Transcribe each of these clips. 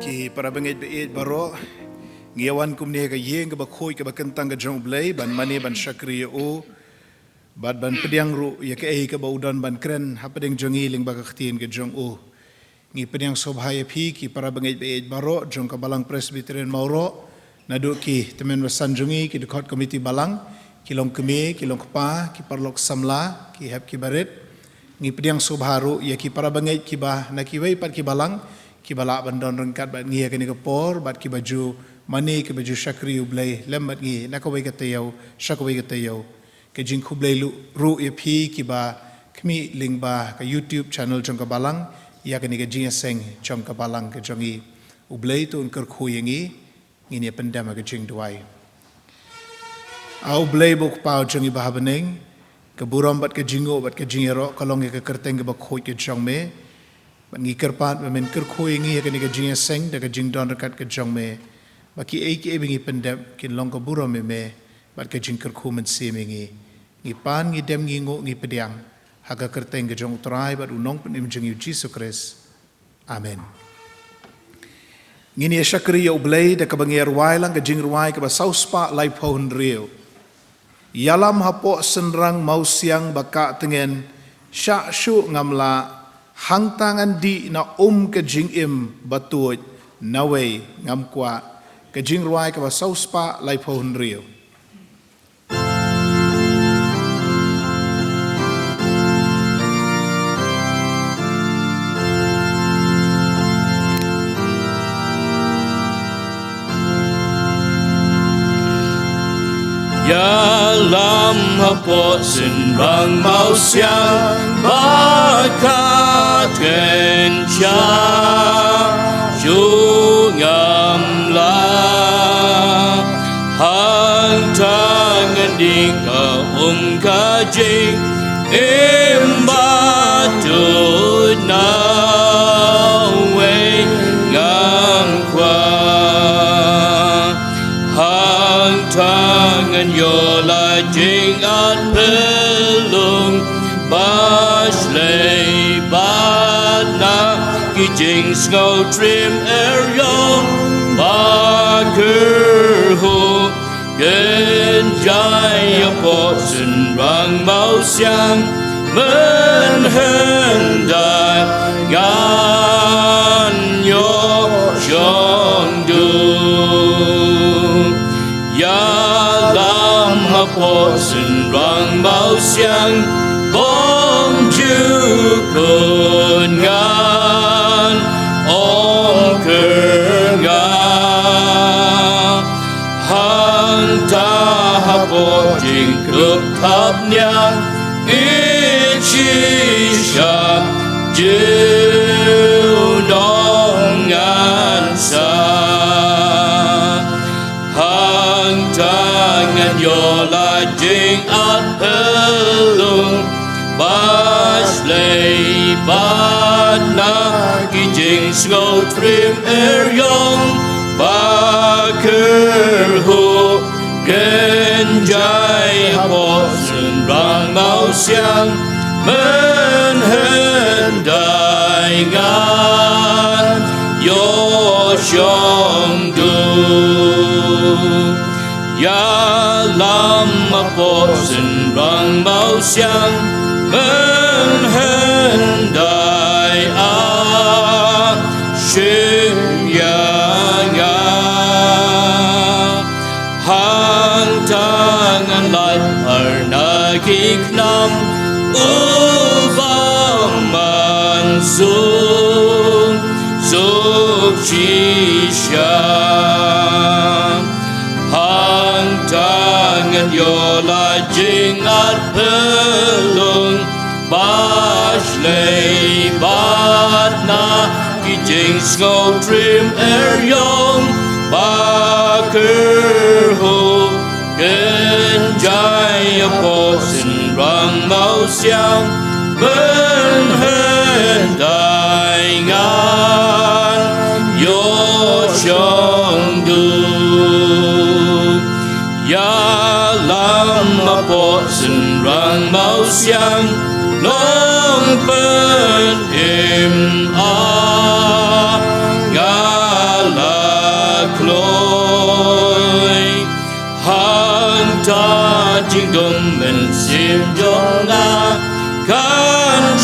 ki para bangit beid baro ngiawan kumni ka yeng ka bakhoy ka bakentang ka jong blay ban mani ban syakri o bad ban pediang ru ya ka ka baudan ban kren hapading jongi ling bakaktin ka jong o ngi pediang sobhaya phi ki para bangit beid baro jong ka balang presbyterian mauro nadu ki temen wasan jongi ki dekot komiti balang kilong kemi kilong kpa ki parlok samla ki hap ki baret ngi pediang sobharu ya ki para bangit ki ba nakiwai pat ki balang ki balak bandon rengkat bat ngi kini kepor bat ki baju mani ki baju syakri ublai lembat ngi nakawai katayau syakawai katayau ke jing kublai ru ya phi ki ba kmi ling ba ka YouTube channel jong ka balang ya kini ke jing seng jong ka balang ke jongi ublai tu ker khuyengi ngi ne pendam ke jing duai au ublai buk pau jongi bahabeneng ke buram bat ke jingo bat ke jingero kalong ke kerteng ke bakhoi ke jong me ngi kerpat men kerkhoi ngi ke ni ke jing seng de ke jing don rekat ke jong me baki ki bingi pendep kin long ke buro me bat ke jing kerkhu men se me ngi pan ngi dem ngi ngo ngi pediang haga kerteng ke jong trai bat unong pen jing Jesus Christ amen ngi ni syakri ya ublai de ke bangir wai lang ke jing ruai ke ba sauspa lai phon rio yalam hapo senrang mau siang baka tengen syak syu ngamla hang tangan di na ke jing im batuj nawe ngam kwa ke jing ruai ke basau spa lai phon rio Ya lam hapo senrang mau siang bakat kencang jungam la hang tangan di ka kajing imbatu nawe ngam kwa hang tangan yola jing at pelung basley bana ki jing snow trim yong baker ho gen jai po sen rang mau siang men hendai gan yo shong du ya lam po sen rang mau siang bom ju kun ngan om kerngan hang ta hapo jing kup thap nyang ichi sha jiu dong ngan sa hang tangan yola jing at pelung basley bana ki jing snow trim yong baker ho gen jai hapo sen rang mau siang men hendai ngan yo shong du ya lam hapo sen rang mau siang men hendai a shin yang hang tangan lat arnagi knam ubam mansung suk chisha hang tangan yola jing at pelung basley batna ki jing snow trim yong baker ho gen jai po sen rang mau siang men hendai ngan yo shong du ya lam po sen rang mau siang nong pen im a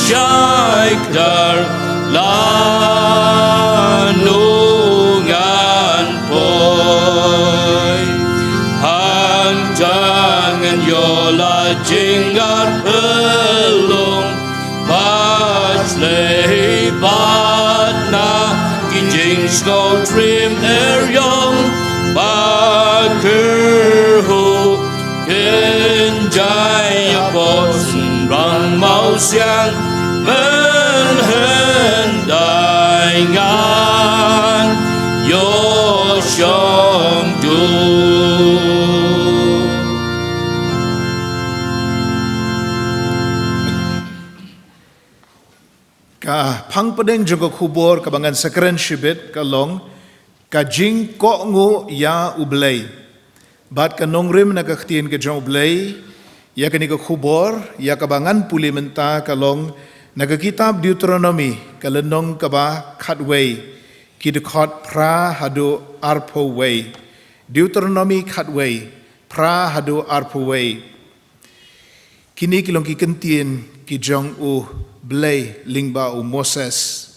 syaikdar lanungan poi hang jangan yola jinggar pelung lay bad na kijing snow trim yong baker ho kenjai bosen rang mau siang men hendai ngan yo shong du ka phang padeng jogo khubor kabangan sakran shibet kalong ka jing ko ngu ya ublay bat ka nongrim na kaktien ka jong ublay ya kani ka khubor ya kabangan puli menta kalong nagakitab Deuteronomy kalenong kaba khatway kidkhot pra hadu arpo way Deuteronomy khatway pra hadu arpo way kini kilong kikentien ki jong u blay lingba u Moses.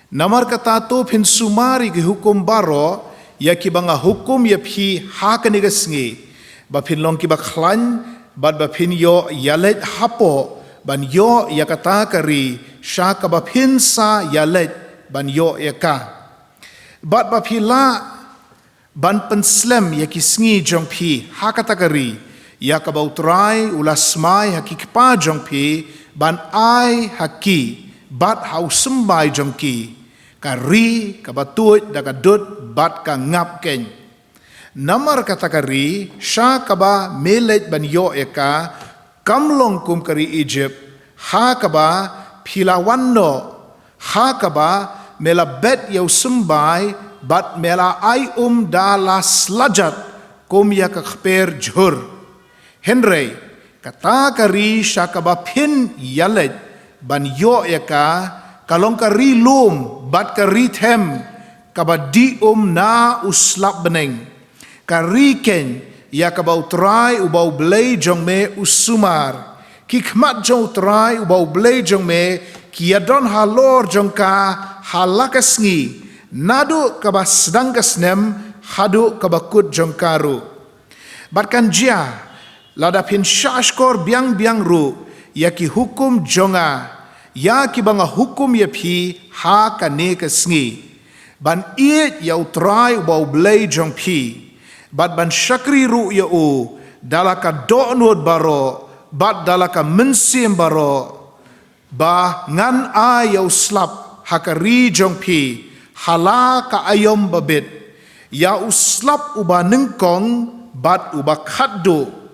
Namar kata to pin sumari ki hukum baro ya ki banga hukum ya phi ha kaniga sngi ba pin long ki ba khlan ba pin yo yalet hapo ban yo ya kata kari sha ka ba pin sa yalet ban yo ya ka ba phila ban penslem ya ki sngi jong phi ha kata kari ya ka ba utrai ulasmai hakikpa jong phi ban ai haki bat hau sembai jongki kari kabatut dagadut bat ka ngap ken namar kata kari sha kaba melet ban yo eka kamlong kum kari Egypt ha kaba pilawando ha kaba mela bet yau sembai bat mela ai dala slajat kum ya ka khper jhur Henry kata kari syakaba pin yalet ban yo eka kalong kari lum bat kari them kaba di na uslap beneng kari ken ya kaba utrai ubau blay jong me usumar kikmat jong utrai ubau blay jong me kiadon halor jong ka halakasngi nadu kaba sedang kasnem hadu kaba kut jong karu batkan jia lada pin syashkor biang ru ya ki hukum jonga ya ki banga hukum ya phi ha ka ne ka sngi ban it ya utrai bau blay jong phi bat ban syakri ru ya u dalaka donod baro bat dalaka mensim baro ba ngan a ya uslap hakari jong phi hala ka ayom babit ya uslap uba nengkong bat uba khaddo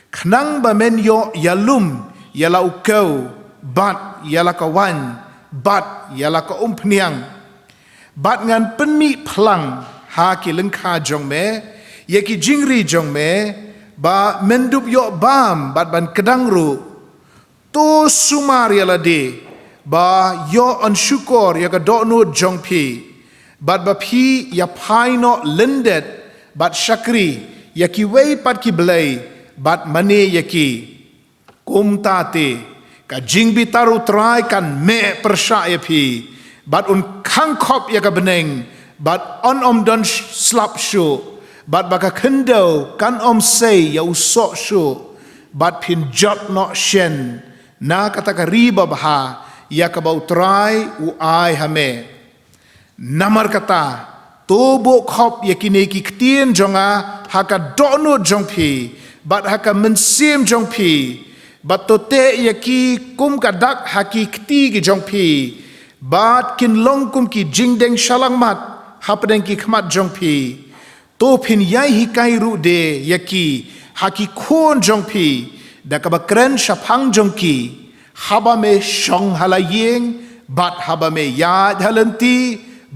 Kenang ba men yo yalum yala ukau bat yala kawan bat yala ka umpniang bat ngan penmi plang ha ki lengkha jong me ye ki jingri jong me ba mendup yo bam bat ban kedang ru to sumar yala de ba yo on syukur ya ka dokno jong pi bat ba pi ya paino lendet bat syakri ya ki wei pat ki belai bat mane yaki kum tate ka jingbi taru trai kan me persya ya pi bat un kangkop ya ka beneng bat on don slap shu bat baka kendo kan say ya usok shu bat pin jot no shen na kata ka riba baha ya ka bau trai u ai hame namar kata tobo khop yakine ki ktien jonga haka dono jongpi bat haka mensim jongpi bat tote yaki kum kadak haki kti ki jongpi bat kin long kum ki jingdeng shalang mat hapdeng ki khmat jongpi to phin yai hikai ru de yaki haki khon jongpi dakabakren shaphang jongki haba me shong halayeng bat haba me yad halanti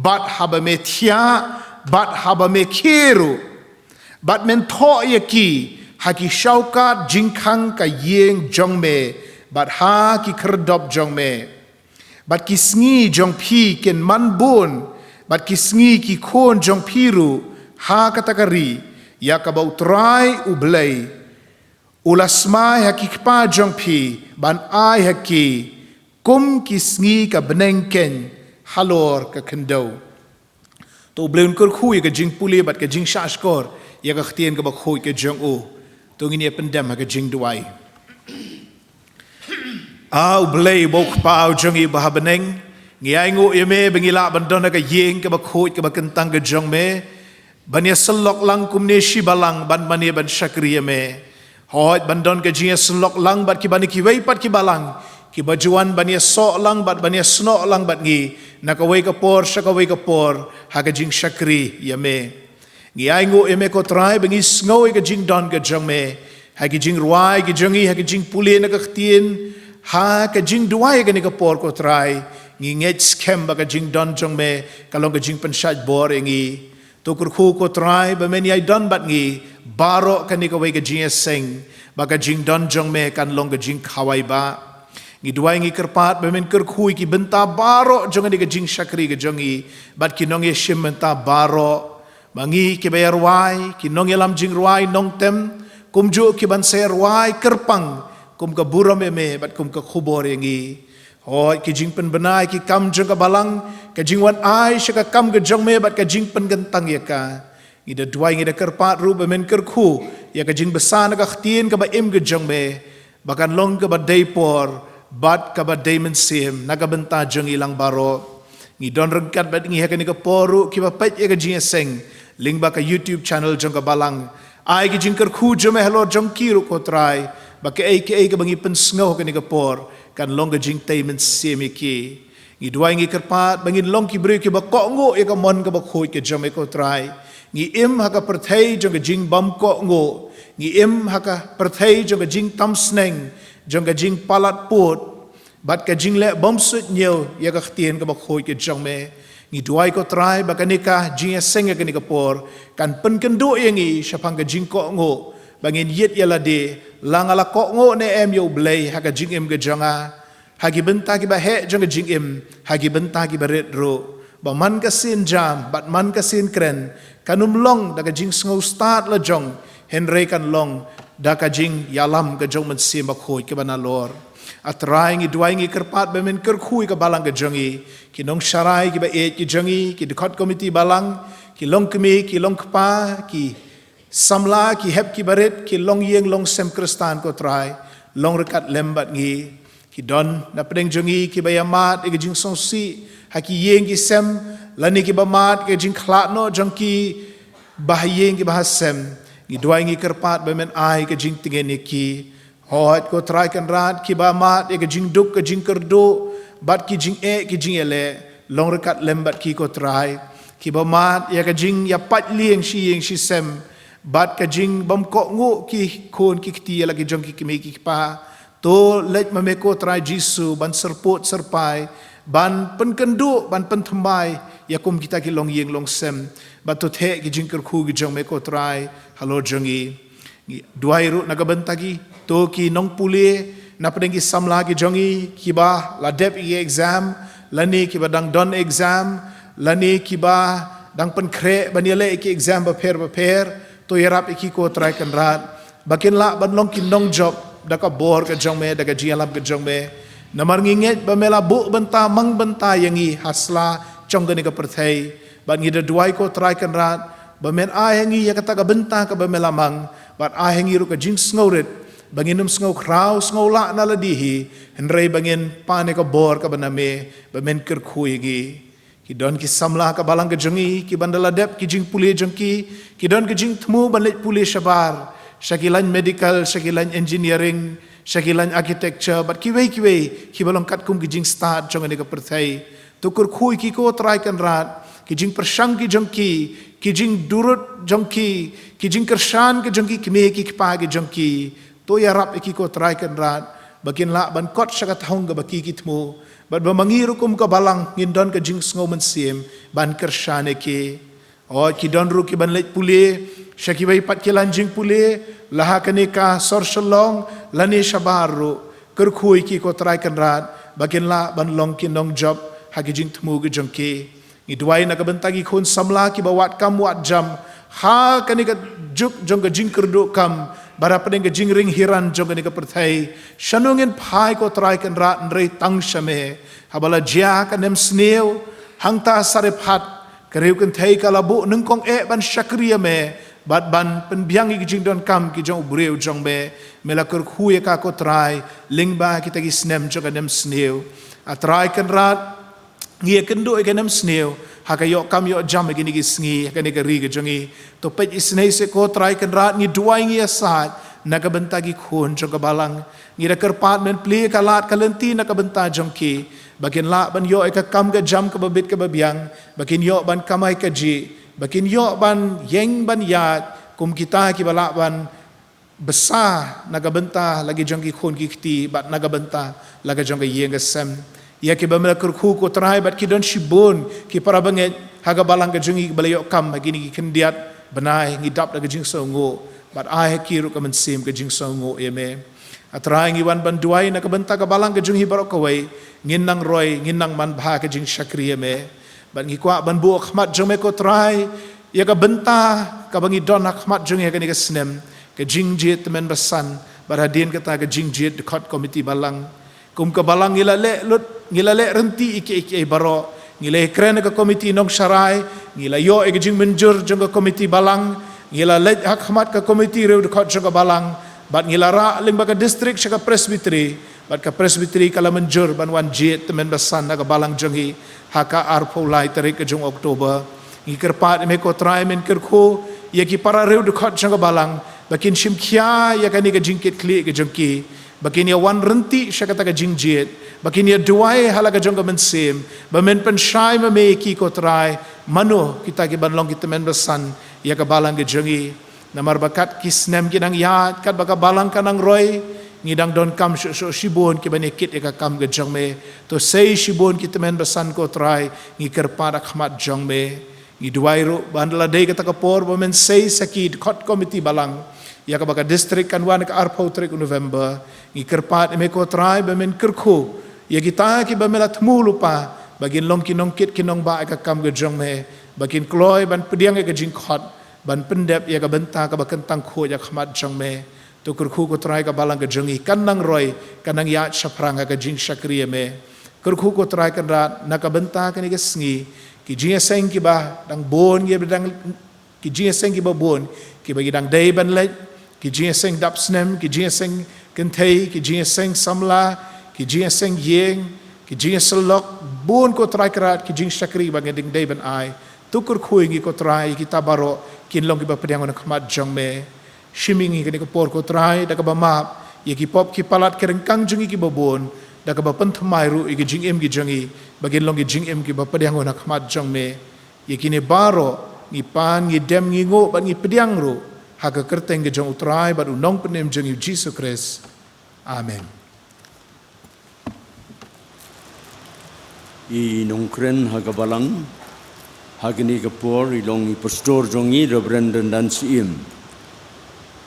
bat haba me thia bat haba me khiru bat men tho yaki haki shaukat jingkhang ka yeng jongme bat ha ki khrdop jongme bat ki sngi jongphi ken manbun bat ki sngi ki khon jongphiru ha katakari ya ka bautrai ublai ulasmai haki kpa jongphi ban ai haki kum kisngi ka beneng ken halor ka kendau to bleun kur khui ka jing puli bat ka jing sha skor ya ka htien ka ba khoi ka jong o to ngi ne pendam ka jing duai au blei bok pau jong i ba beneng ngi ai ngo yeme bengila bandon ka yeng ka ba khoi ka ba kentang ka jong me bania selok lang kum ne shibalang ban mani ban shakriya me hoi bandon ka jing selok lang bat ki bani ki wei pat ki balang ki bajuan bania so lang bat bania sno lang bat ngi nakaway ka por shakaway ka por hagajing shakri yame ngi ai ngo eme ko trai bengi sngoy ka jing don ka jong me hagajing ruai ki jongi hagajing puli na ka htien ha ka jing duai ka ni ka por ko trai ngi nget scam ba ka jing don jong me kalong ka jing panshat bor ngi to kur khu ko trai ba men ai don bat ngi baro ka ni ka way ka jing sing ba ka jing don jong me kan long ka jing khawai ba ngi duai ngi kerpat bemen ker khui ki benta baro jong ni ka jing shakri ka jongi bat ki nong ye shim benta baro bangi ki bayar wai ki nong ye lam jing ruai nong tem kum ju ki ban ser wai kerpang kum ka buram me bat kum ka khubor ngi hoi ki jing pen benai ki kam jong ka balang ka jing wan ai shaka kam ka jong me bat ka jing pen gentang ya ka ngi da duai ngi da kerpat ru bemen ker khu ya ka jing besar ka htien ka ba im ka jong me bakan long ka ba dei por bat ka ba diamond sim nagabenta jong ilang baro ngi don rengkat bat ngi heka ni ka poru ki ba pet ye ka jing seng ling ba ka YouTube channel jong ka balang ai ki jing ker khu jome hello jong kiru ko try ba ka ka bangi pen sngo ka ni ka por kan long ka jing diamond sim ki ngi duai ngi kerpat bangi long ki bri ki ba ko ngo ye ka mon ka ba khoi ke jome ko try ngi im ha ka perthai jong ka jing bam ko ngo ngi im ha ka perthai jong ka jing tam sneng jong ka jing palat put bat ka jing le bom sut nhiều ya ka htien ka ba khoi ke jong me ngi duai ko trai ba ka nika jing seng ka nika por kan pen kendo yang i shapang ka jing ko ngo bangin yet yala de langala ko ngo ne em yo blei ha ka jing em ka jonga ha gi benta ki ba he jong ka jing em ha gi benta ki ba red ro ba man ka sin jam bat man ka sin kren kanum long da ka jing sngo start la jong henry kan long da ka jing yalam ka jong man sim ba khoi ke bana lor atrai ngi duai ngi kerpat bemen ker khui ka balang ka jongi ki nong sharai ki ba e ki jongi ki dekot committee balang ki long kemi ki long kpa ki samla ki hep ki baret ki long yeng long sem kristan ko trai long rekat lembat ngi ki don na pedeng jongi ki ba yamat e jing song si ha ki yeng ki sem lani ki ba mat ke jing khlat no jongki ba yeng ki ba sem ngi duai ngi kerpat bemen ai ke jing tingen ni ki hot ko try kan rat ki ba mat e ke jing duk ke jing kerdo bat ki jing ki jing ele long rekat lembat ki ko try ki ba mat ya ke jing ya pat lieng shi sem bat ke jing bam ko ngu ki kon ki ti la ki jong ki me ki pa to let ma me ko try jisu ban serpot serpai ban pen kendu ban pen thmbai ya kum kita ki long yeng long sem bat to the ki jing ker khu ki jong me ko try halo jongi duai ru nagabantagi to ki nong puli na pedeng ki samla ki jongi ki ba la dep i exam lani ki ba dang don exam lani ki ba dang pen kre banile ki exam ba per to yarap ki ko try kan rat bakin la ban long ki nong job da ka bor ka jong me da ka jialam ka jong me namar nginget ba mela bu benta mang benta yangi hasla chong ga ni ka perthai ban ngi da duai ko try kan rat ba men a yangi ya kata ka benta ka ba mela mang bat a yangi ru ka jing sngoret banginum sngo kraw sngo la na la dihi henrei bangin pane ka bor ka baname ba men ker khui gi ki don ki samla ka balang ka jongi ki bandala dep ki jing puli jongki ki don ki jing thmu banlet puli shabar shakilan medical shakilan engineering shakilan architecture but ki wei ki balong kat kum ki jing start jong ni ka perthai to kur khui ki ko try kan rat ki jing persang ki jongki ki jing durut jongki ki jing kershan ki jongki ki me ki pa ki jongki to ya rap ki ko try kan rat bakin la ban kot sakat hong ga baki ki thmu bat ba mangiru kum ka balang ngin don ka jing sngo man sim ban kershan ki o ki don ru ki ban let puli shaki bai pat ki lan jing puli laha kanika sor shalong lani shabaru ker khui ki ko try kan rat bakin la ban long ki nong job ha ki jing thmu gi jongki ngi duai na ka bantagi khun samla ki ba wat kam wat jam ha kanika juk jong ka jing kerdu kam bara pedeng ke jingring hiran jong ni ke perthai shanungin phai ko trai kan rat nrei tang shame habala jia kanem sneu hangta sarephat kariu kan thai kalabu nungkong ban shakriya me bat ban penbiang ki jing don kam ki jong breu jong be melakur khuye ka ko trai lingba kita ki snem jong kanem sneu atrai kan rat ngia kendo kanem sneu hakayo kam yo jam gini gisngi hakani kari ke jongi to pej isnei se ko trai kan rat ni duai ngi asat nakabenta gi khun jong balang ngi da kerpat men pli kalat kalenti nakabenta jongki bakin la ban yo ka kam ga jam ka babit ka babiang bakin yo ban kamai ka ji bakin yo ban yeng ban yat kum kita ki bala ban besar nakabenta lagi jongki khun ki kti bat nakabenta lagi jong ga yeng ga sem ia ki bamela kurku ko trai bat ki don shibun ki para banget haga balang ka jungi balayo kam gini ki kendiat benai ngidap da jing songo bat ai ki ru ka mensim ka jing songo eme atrai ngi wan ban duai na ka benta ka balang ka jungi barok kawai nginang roy nginang man bha ka jing shakri eme bat ngi kwa ban bu khmat jome ko trai ia ka benta ka bangi don khmat jungi ka ni ka snem ka jing jit men basan baradin kata ka jing jit dekat komiti balang kum ka balang ngilale renti iki baro ngile kren ka komiti nong sharai ngila yo e jing menjur jong ka komiti balang ngila let hakmat ka komiti reu dekat jong ka balang bat ngila ra ling ba ka district ka presbytery bat ka presbytery kala menjur ban wan jet temen basan ka balang jongi haka arpo lai tarik ka jong oktober ngi kerpat me ko trai men kerko ye ki para reu dekat jong ka balang bakin shimkhia ya kani ka jingkit kli ka jongki bakin ya wan renti syakata ka jingjet bakin ya duai halaga jong ka mensim bamen pensyai me ki ko trai mano kita ki banlong kita men besan ya ka balang ka jongi namar bakat kisnem kinang yat kat baka balang kanang roy ngidang don kam so shibon ki banekit ya ka kam ka jong me to sei shibon kita men besan ko trai ngi kerpada khmat jong me ngi duai ro bandla dei kata ka por bamen sei sakit khot komiti balang ya ka baka district kan wan ka arpo trik November ngi kerpat me ko trai bamen kerko ya kita ki bamela tmulu pa bagin long kinong kit kinong ba ka kam ga jong me bagin kloy ban pediang ka jing khot ban pendep ya ka benta ka bakan tang kho ya khmat jong me to kerku ko trai ka balang ka jongi kanang roy kanang ya shaprang ka jing shakri me kerku ko trai kan rat na ka benta ka ni ka sngi ki jing seng ki ba dang bon ye dang ki jing seng ki ba bon ki bagi dang dei ban le ki jing seng dap snem ki jing seng kentai ki jing seng samla ki jing seng yeng ki jing selok bon ko trai kerat ki jing shakri bang ding dei ban ai tukur khui ngi ko trai kita baro kin long ki ba pediang on khmat jong me shimingi ki ko por ko trai da ka ba map ye ki pop ki palat kerengkang jungi ki ba bon da ka ba penthmai ru ki jing em ki jongi bagin long ki jing em ki ba pediang on khmat jong me ye ki ne baro ngi pan ngi dem ngi ngo ban ngi pediang ru haka kerteng ke jong utrai bat unong penem jong Jesus Christ. Amen. I nongkren haga balang hagni kapor ilong i pastor jongi Reverend dan sim.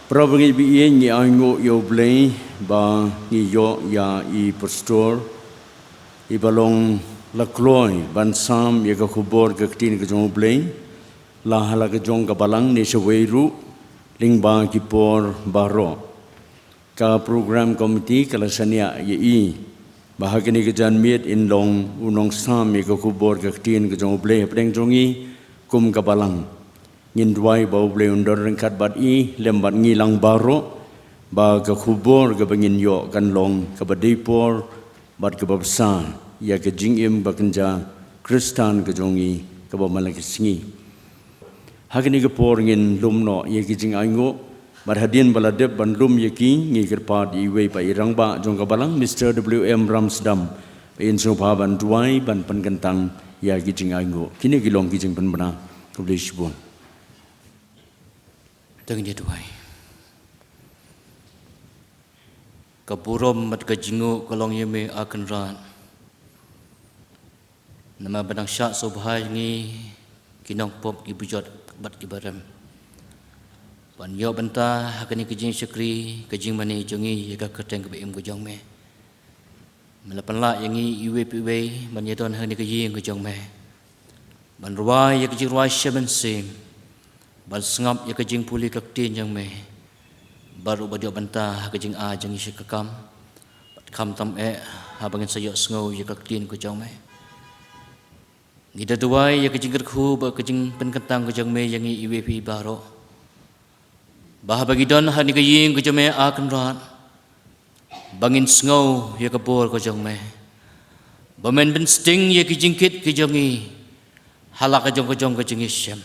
Prabangi bi ni ango yo blay ba ni yo ya i pastor i balong lakloy ban sam ye ka khubor ka tin ka jong blay la hala ka jong ka balang ni seweiru lingba kipor baro ka program committee kala sania ye bahagini ke jan miet in long unong sam ye ka kubor ka tin ka jong ble preng jongi kum ka balang ngin duai ba ble undor rengkat bat i lembat ngilang baro ba ka kubor ka bangin yo kan long ka badipor bat ka babsa ya ka jingim bakanja kristan ka jongi ka ba malaki singi hagini ke por ngin lumno ye ki jing aingo marhadin baladep ban lum ye ki ngi kerpa di we pa irang ba jong ka balang Mr. WM Ramsdam in so pa ban duai ban penkentang ya ki jing aingo kini ki long ki jing pen bana publish bon tang dia duai kapurom mat ka jingo kalong ye me akan ran nama banang syak sobhai ngi kinong pop ibujot bat kibaram ban yo benta hakani kejing syakri kejing mani jongi yaga keteng ke bim gojong me melapan la yangi iwe piwe ban yadon hani kejing gojong me ban ruai ya kejing ruai shaban sim ban sengap ya kejing puli kaktin jang me baru badio banta kajing a jang isi kakam kam tam habangin sayok sngau ya kaklin ko jang me ngida duai ya kajing gerku ba kajing penkentang ko jang me yang iwp baro bah bagi don hani kaying ko jang me a kenrat bangin sngau ya kabor ko jang me bamen ben sting ya kijingkit ko jang i halak ko jang isyam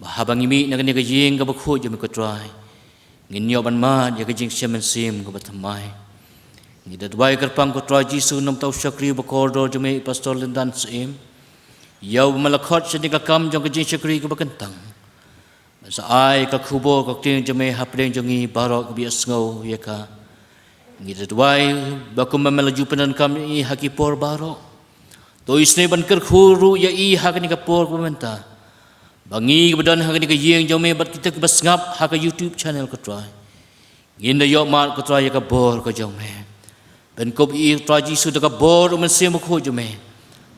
bah bangi mi na kani kajing ka bakho jang ko try nginyo ban ma ya kajing syam sim ko batamai ngida duai kerpang ko try jisu nam tau syakri bakordo jang me pastor lindan sim yau malakot sa ka kam jang kajing syakri ko bakentang sa ai ka kubo ka ting jang me hapdeng jang i barok bias ngau ya ka ngida duai bakum melaju penan kami hakipor baro to isne ban ker khuru ya i hakani ka por komenta bangi badan hakani ka yeng jome bat kita ke basngap haka YouTube channel ko try nginda yo mat ko try ya ka bor ko jome ben ko i try jisu da ka bor men sem ko jome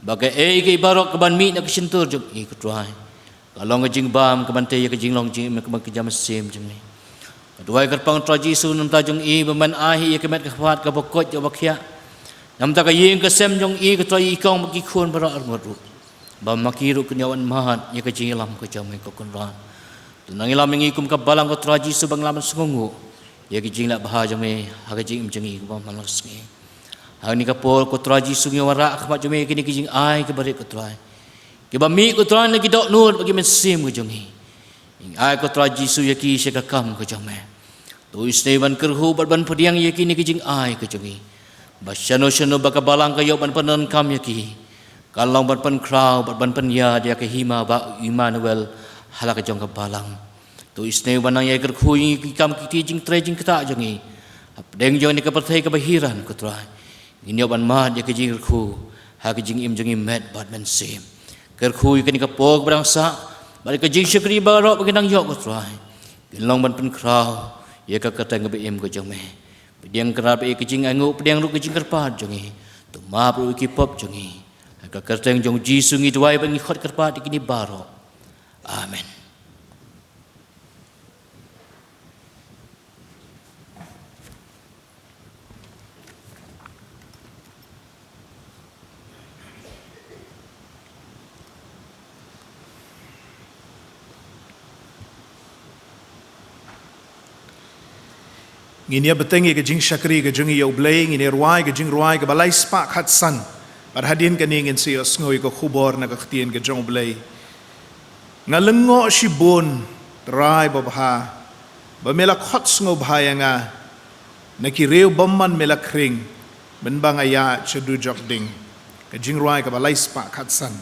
bagai ke barok ke ban mi na kesentur jom i ko try kalong jing bam ke ban te ya ke jing long jing ke ban ke jam sem jome duai kerpang try jisu nam ta jong i ban ahi ya ke met ka phat ka bokot yo bakhya nam ta ka yeng ka sem jong i ka try i kong ki khon bara arngodu ba makiru kunyawan mahat ya ka jingilam ko jamai ko kunran tunang ilam ngi kum ka balang ko try jisu bang lam sungu ya ki jingla bah jame ha ka jing jengi ko malas ngi ha ni ka pol ko try jisu ngi wara khmat jame ki ni ki jing ai ke bare ko try ki ba mi ko try ni ki dok nur bagi men sim ko jongi ing ai ko try jisu ya ki se ka kam ko jame tu isne ban kerhu ban pediang ya ki ni ki jing ai ko jongi basyano syano baka balang kayo ban panan kam ya ki kalau ban pan krau ban pan ya dia ke hima ba Emmanuel halaka jong ka balang tu isne ban ya ker khui ki kam ki jing tre jing kata jongi deng jong ni ka perthai ka bahiran ko try ini ban ma dia ke jing khu ha ke jing im jongi met bat men sim ker khui ka ni ka pog brangsa balik ka jing syakri baro bagi nang yo ko try kilong ban pan krau ya ka kata ngabe im ko jong me pediang kerap kecing angu pediang ru kecing kerpat jongi tu ma ru ki pop jongi ka kerteng jong jisu ngi duai bangi khot kerpat ikini baro amen Ngini betengi ke jing syakri ke jing yo blay ngini ruai ke jing ruai ke balai spak hat san parhadin ke ning in sio ngoi ko khubor na ka ktien ke jong blay ngalengo shibon trai babha ba mela khot ngo bhaya nga nakireu bomman mela kring ben bangaya chedu jok ding ke jing ruai ke balai spak hat san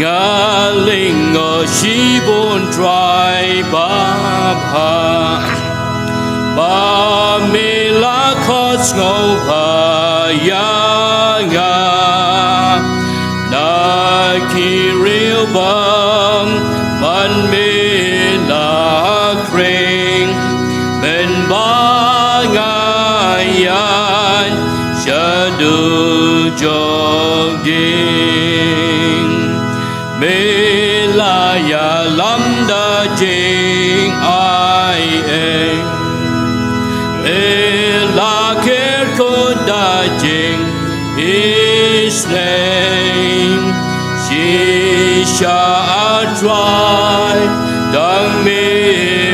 Ngaling o shibon try babha ba mila khos ngo ya nga na kiril bam man mila kring ben ba ngayan shadu joging Melaya lamda jing ai Ela ker koda jing his name Shisha atrai dang me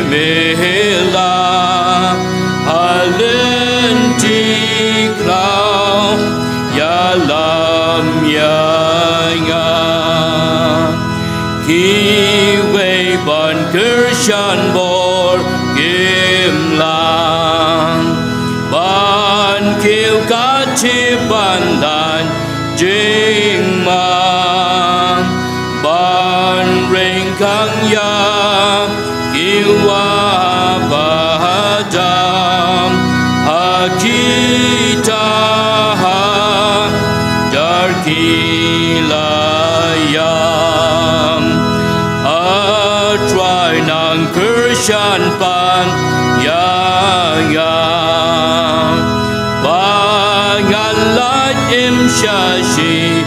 mela Halenti klau ya lam ya Kiway ban kershan bor gimlang ban kiw kachi bandan jingman ban ring kang ya kiwa bahadam hakita darkilayam try nang kershan im shashi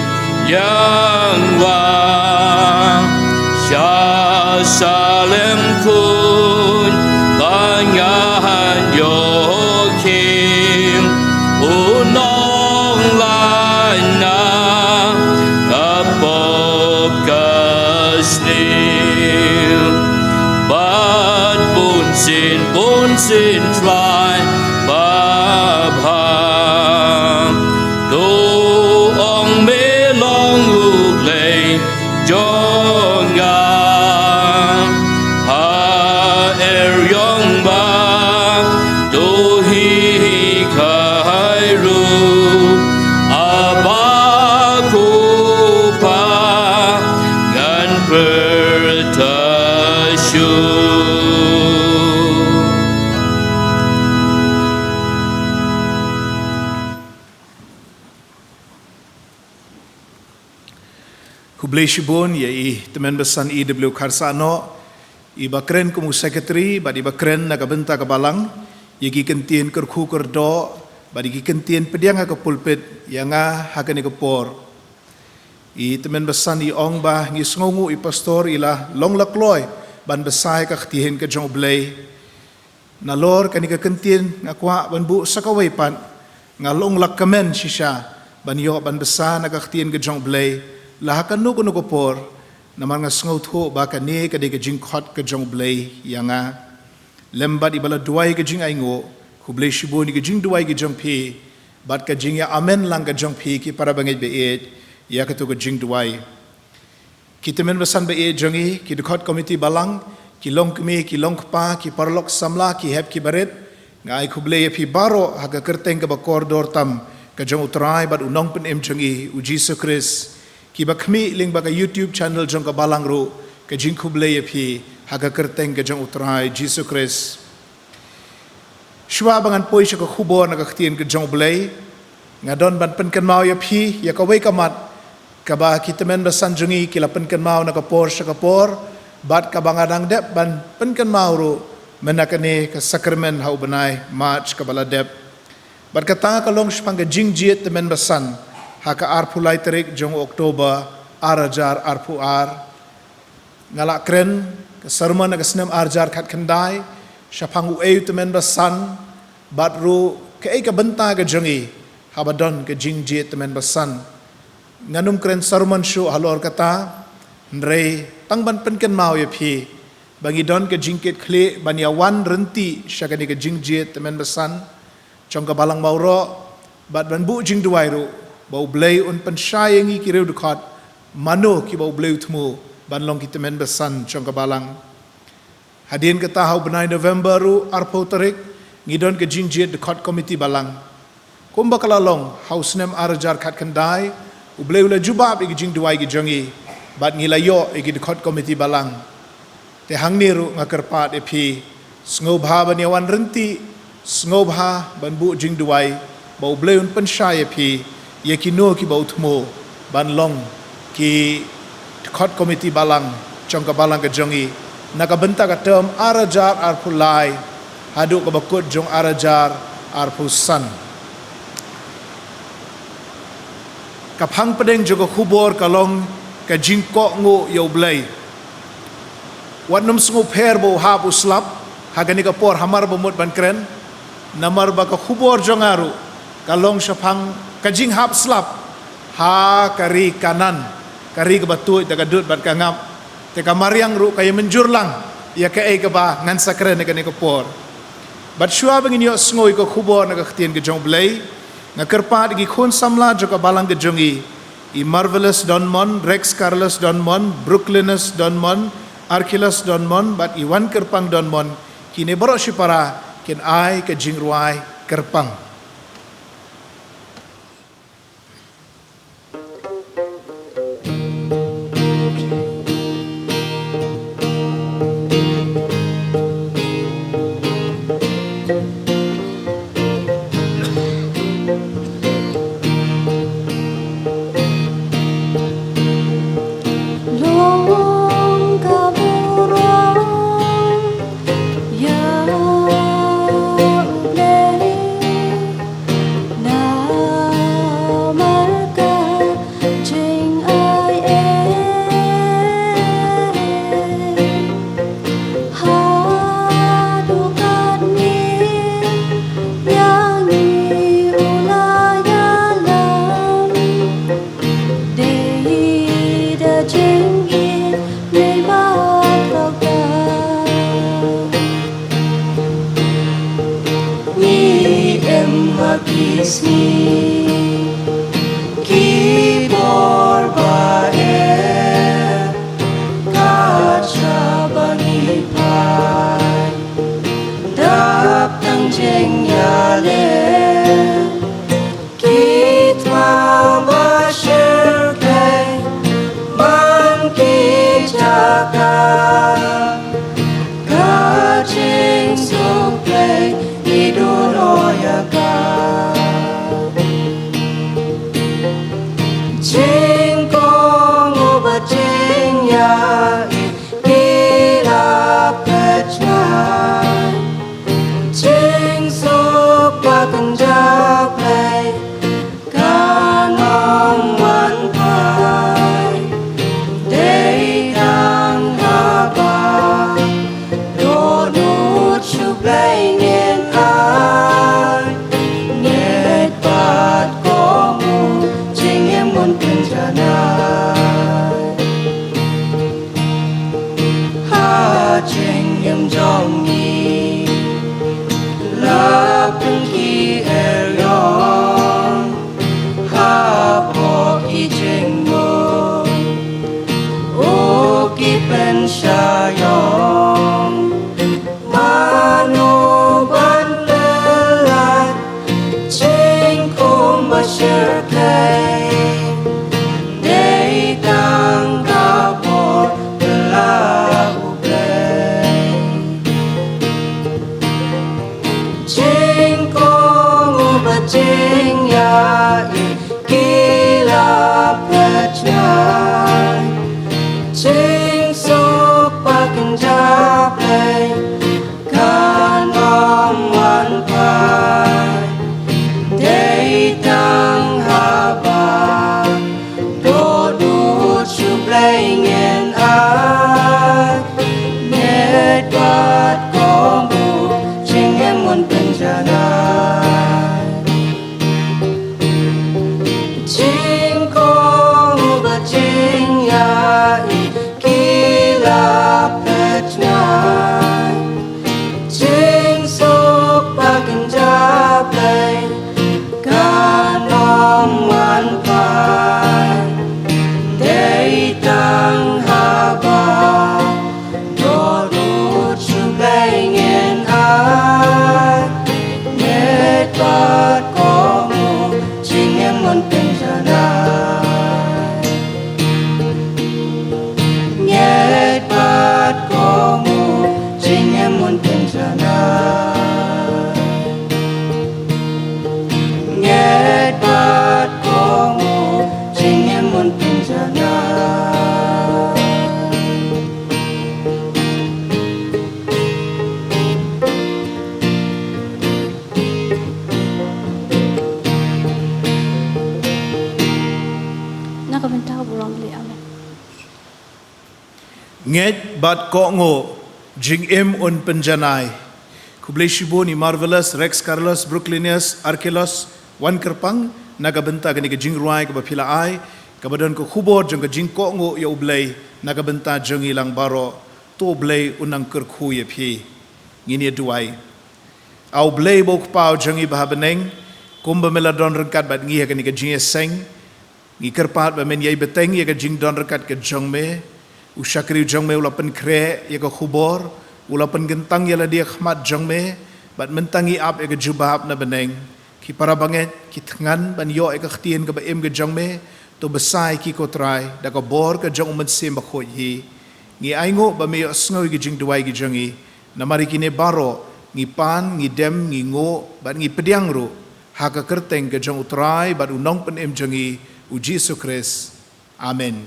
yang wang sha salem kun banyahan yokim unong lana kapop kasnil bat bunsin try babham do ong me long uglay jonga ha yong ba do hi kairu abaku pa ngan pertasyu. Hublay Shibon, yai teman besan EW Karsano, iba keren kumu sekretari, badi iba keren nakabenta kabalang, yagi kentien kerku kerdo, badi gi kentien pediang ke pulpit, yang hakan ikapor. I teman besan i ong bah ngi sngongu i pastor ila long lakloy, ban besai ka khtihen ke jong blay. Nalor kani ka kentien ngakwa ban bu sakaway pan, ngalong lakamen shisha, ban yo ban besan ka khtihen ke jong blay. Lahakan nuko por naman nga sngaw tho baka ne ka de ka jing khot ka jong blay yanga lembat ibala duai ka jing aingo hublay shibo ni ka jing duai ka jong phi bat ka jing ya amen lang ka jong phi ki para bangay beet ya ka to ka jing duai kitamen basan be jongi ki de khot committee balang ki long kmi ki long pa ki parlok samla ki hep ki baret ngai hublay phi baro ha ka kerteng ka ba koridor tam ka jong utrai bat unong pen em jongi u Jesus Christ ki bakmi ling baga YouTube channel jong ka balang ro ka jing khublay phi haga kerteng ka jong utrai Jesus Christ shwa bangan poi sha ka khubor na ka htien ka jong blay ngadon ban pen kan mau ya phi ya ka wei ka mat ka ba kitamen basan jongi ki la pen kan mau na ka por sha ka por bat ka bangadang dep ban pen kan mau ro menakane ka sakramen hau banai march ka bala dep bat ka ta ka long shpang ka jing jiet temen basan haka arpu lai terik jong Oktober arajar arpu ar ngalak kren kesarman na kesnem arjar kat kendai syapang ueu temen basan batru ke ka benta ke jongi habadon ke jingje temen basan nganum kren sarman shu halor kata ndrei tangban penken mau ya phi bagi don ke jingket khle bania wan renti syakani ke jingje temen basan jong ka balang mauro bat ban bu jing duai ru bau blay un penshayangi kireu dekat mano ki bau blay temu ban long kita men besan chong kabalang hadin ke tahau benai November ru arpo tarik ngidon ke jingjet dekat komiti balang kumba kalalong haus nem arajar kat kendai u blay ula jubab igi jing duai gi jongi bat ngilayo igi dekat komiti balang te hangni ru ngakerpat epi sngob ban yawan renti sngob ban bu jing duai bau blay un penshaya pi yakino ki bautmo banlong ki khot komiti balang chong ka balang ka jongi nakabenta ka term arajar arpulai hadu ka bakut jong arajar arpusan kaphang pedeng jogo khubor kalong ka jingko ngo yo blai watnum sungu pher bo ha bu slap hagani ka por hamar bomot ban kren namar ba ka khubor jongaru kalong syapang kajing hap slap ha kari kanan kari ke batut daga dut bat kangap te kamariang ru kay menjurlang ya ka ay ka ba ngan sakren ne ka por bat shua bangin yo sngoy ko khubor na ka htien ke jong blay nga kerpat gi khon samla jo ka balang ke jongi i marvelous donmon rex carlos donmon brooklynus donmon archilus donmon bat i wan kerpang donmon kine boro shipara ken ai ka jingruai kerpang Nama Chính con ngô bà chính ya đi la phật nhai chính số ba cần gia play ca nong wan pai để đang ha ba đô nút chụp lấy nghiền ai nghe bát có mù chính em muốn tình cha nai ha chính em trong nghi la pun ki er yon ha po ki chính mo o ki pen sha yon mano ban le la chính không bao giờ play để đang ga bo la u play chính không bao chính ya ki la phật nhai chính số ba cần gia play can om wan pai để đang ha ba đô đu chụp lấy nghiền ai nghe bát có mù chính em muốn tình cha nai chính không bà chính ya ki la phật nhai chính số ba cần gia play ca nong wan pai để đang ha ba đô đu chụp lấy nghiền ai nghe bát có mù chính em muốn tình cha nai nghe bát có mù chính em muốn tình cha nai nghe bát có mù chính em muốn tình cha nai Nakabenta ka burang li amen. Nget bat ko ngo jing un penjanai. Kublai shibo ni Marvelous, Rex Carlos, Brooklynius, Arkelos, Wan Kerpang, nagabenta gani ka jing ruai ka bapila ai, kabadon ko khubor jong ka jing ko ngo ya ublay, nagabenta jong ilang baro, to ublay unang kerku ya pi. Ngini duai. Au ublay bo kpao jong i bahabeneng, kumba meladon rengkat bat ngi gani ka jing seng, ngi kerpat ba men yai beteng ya ka jing don rekat ka jong me, usakri jong me ulapan kre ya ka khubor, ulapan gentang ya la dia khmat jong me, bat mentangi ap ya ka jubab na beneng, ki para banget ki tengan ban yo ya ka ktien ka ba em ka jong me, to besai ki ko trai da ka bor ka jong umat sem ba khoi hi, ngi aingo ba me yo sngoy ki jing duai ki jongi, na mari kine baro, ngi pan, ngi dem, ngi ngo, bat ngi pediang ru, ha ka kerteng ka jong utrai bat unong pen em jongi, u Jesu Christ. Amen.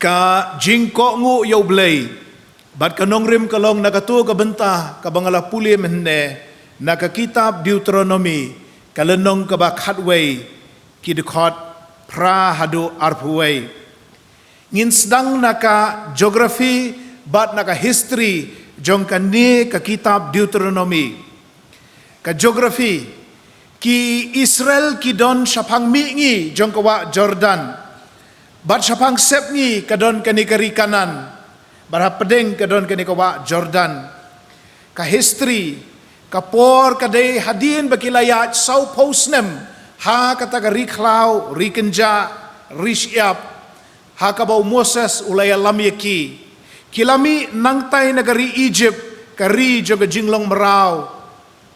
Ka jingko ngu yaw blay, bat kanong rim kalong nakatu ka benta ka bangala puli mehne, nakakitab Deuteronomy, kalenong ka bakhatway, kidukot pra hadu arpuway. Ngin sedang naka geography, bat naka history, jong kani ka kitab Deuteronomy. Ka geography, ki Israel ki don syapang mi'ngi jong kawa Jordan. Bat syapang sepngi kadon kani kari kanan. Barha pedeng kadon kani kawa Jordan. Ka history, ka por kadai hadin bakilayat sau posnem. Ha kata ka riklau, rikenja, rishyap. Ha kabau Moses ulaya lamyaki. Kilami nangtai negari Egypt, kari joga jinglong merau.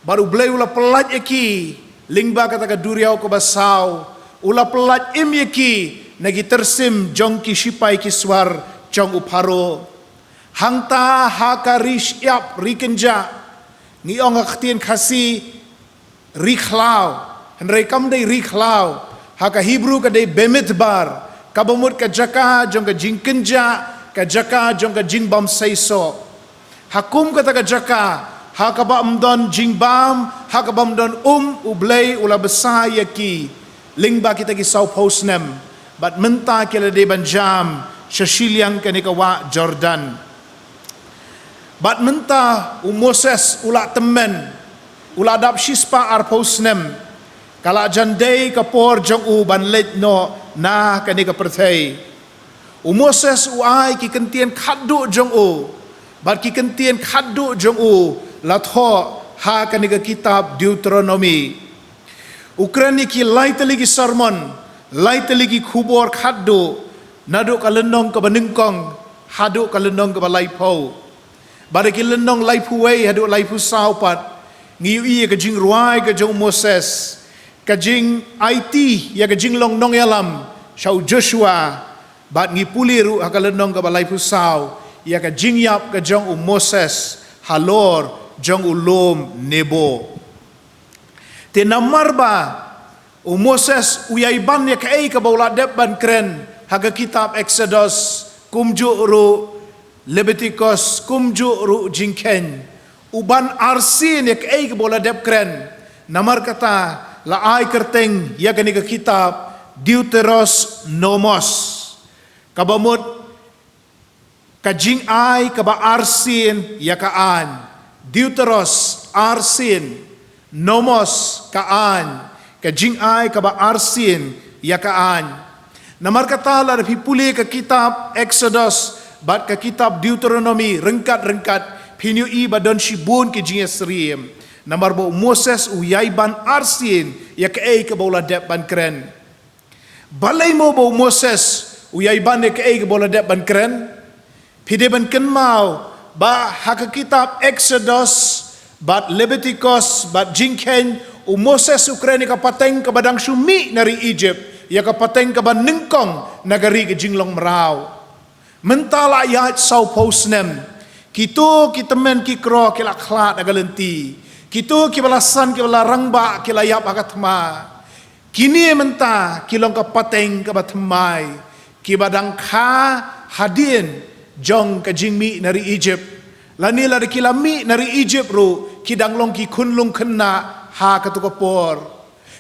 Baru belai ula pelat yaki, lingba kata ka duriau ko basau. Ula pelat im yaki, nagi tersim jong ki sipai ki swar jong uparo. Hangta haka rishyap rikenja, ngiong aktien kasi riklau. Henry kam day riklau, haka Hebrew ka day bemidbar, kabamut ka jaka jong ka jing kenja, ka jaka jong ka jing bam saiso. Hakum kata ka jaka, haka ba amdon jing bam, haka ba amdon ublay ula besar yaki, lingba kita ki sau posnem, bat menta kila day banjam, syashiliang kanikawa Jordan. Bat menta Moses ula temen, ula dap shispa ar posnem, kala jandai kapor jong ban let no na kanika perthai. Moses uai ki kentien khaddu jong bat ki kentien khaddu jong latho ha kanika kitab Deuteronomy. Ukraini ki laitali ki sermon, laitali ki khubor khaddu, nadu kalendong ka banengkong, hadu kalendong ka balaipo. Bada ki lendong laipuwei hadu laipu saupat, ngiui ka jing ruai ka jong Moses. Kajing IT ya kajing long nong yalam shau Joshua bat ngipuliru hakalenong ka balai pusau ya kajing yap ka jong Moses halor jong ulom Nebo te namar ba Moses uyaiban ya kai ka baula dep ban kren haga kitab Exodus kumju ru Leviticus kumju ru jingken uban arsin ya kai ka baula dep kren namar kata la ai kerteng ya kani ke kitab Deuteronomos kabamut kajing ai kaba arsin ya kaan Deuteros arsin nomos kaan kajing ai kaba arsin ya kaan namar kata la pipuli ke kitab Exodus bat ke kitab Deuteronomy rengkat pinui badon shibun ke jing esrim namar bo Moses uyaiban arsin ya ke bola dep ban kren. Balai mo bo Moses uyaiban ya ke bola dep ban kren. Pide ban kenmau ba hak kitab Exodus bat Leviticus bat jingken Moses Ukraini ka pateng ka badang sumi nari Egypt ya ka pateng ka ban nengkong nagari ke jinglong merau. Mentala ayat sau posnem. Kito kitemen kikro kila khlat agalenti. Kita kibalasan kibala rangba kilayap akatma. Kini menta kilong kapateng kabatmai. Kibadang ka hadin jong kajingmi nari Egypt. Lani la kilami nari Egypt ru kidang long ki kunlung kena ha katukapor.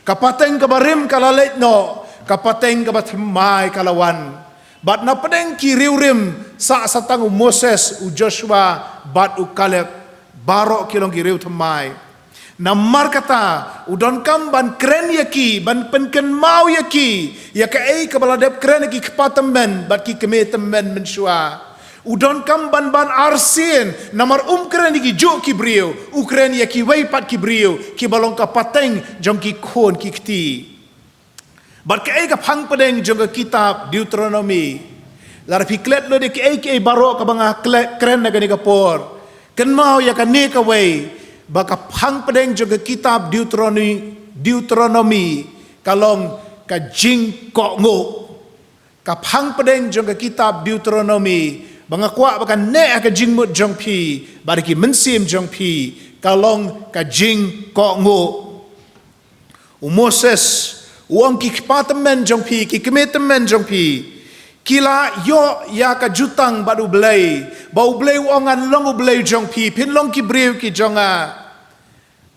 Kapateng kabarim kalalet no. Kapateng kabatmai kalawan. Bat na pedeng ki riurim sa satang Moses Joshua bat Caleb. Barok kilong kiriu temai. Namar kata udon kam ban kren yaki ban penken mau yaki ya ka ei kabaladep kren yaki kepatemen bat ki kemetemen mensua. Udon kam ban arsin namar kren yaki jo ki brio ukren yaki wei pat ki brio ki balong ka pateng jong ki kon ki kti. Bat ka ei ka phang pedeng jong kitab Deuteronomy. Lar fiklet lo de ki ei barok ka banga kren na gani kapor. Kan mau ya kan ne ka wei baka phang pedeng juga kitab Deuteronomy kalong ka jing ko ngo ka phang pedeng juga kitab Deuteronomy banga kwa baka ne ka jing mut jong pi bariki mensim jong pi kalong ka jing ko ngo Moses uang ki kpatemen jong pi ki kemetemen jong pi kila yo ya ka jutang badu blay bau blay wangan long blay jong pi pin long ki brew ki jonga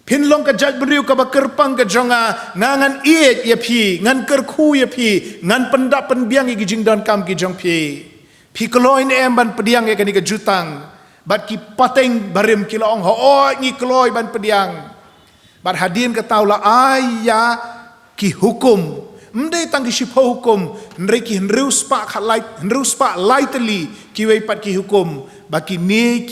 pin long ka jat brew ka bakerpang ka jonga ngangan iet ya pi ngan kerku ya pi ngan pendap penbiang ki jingdon kam ki jong pi kloin ban pediang ya ka ni ka jutang bat ki pateng barim kila ong ho ni kloi ban pediang bat hadin ka taula aya ki hukum mendai tangki sipa hukum nreki hnrus pak lightly kiwei pat ki hukum baki ni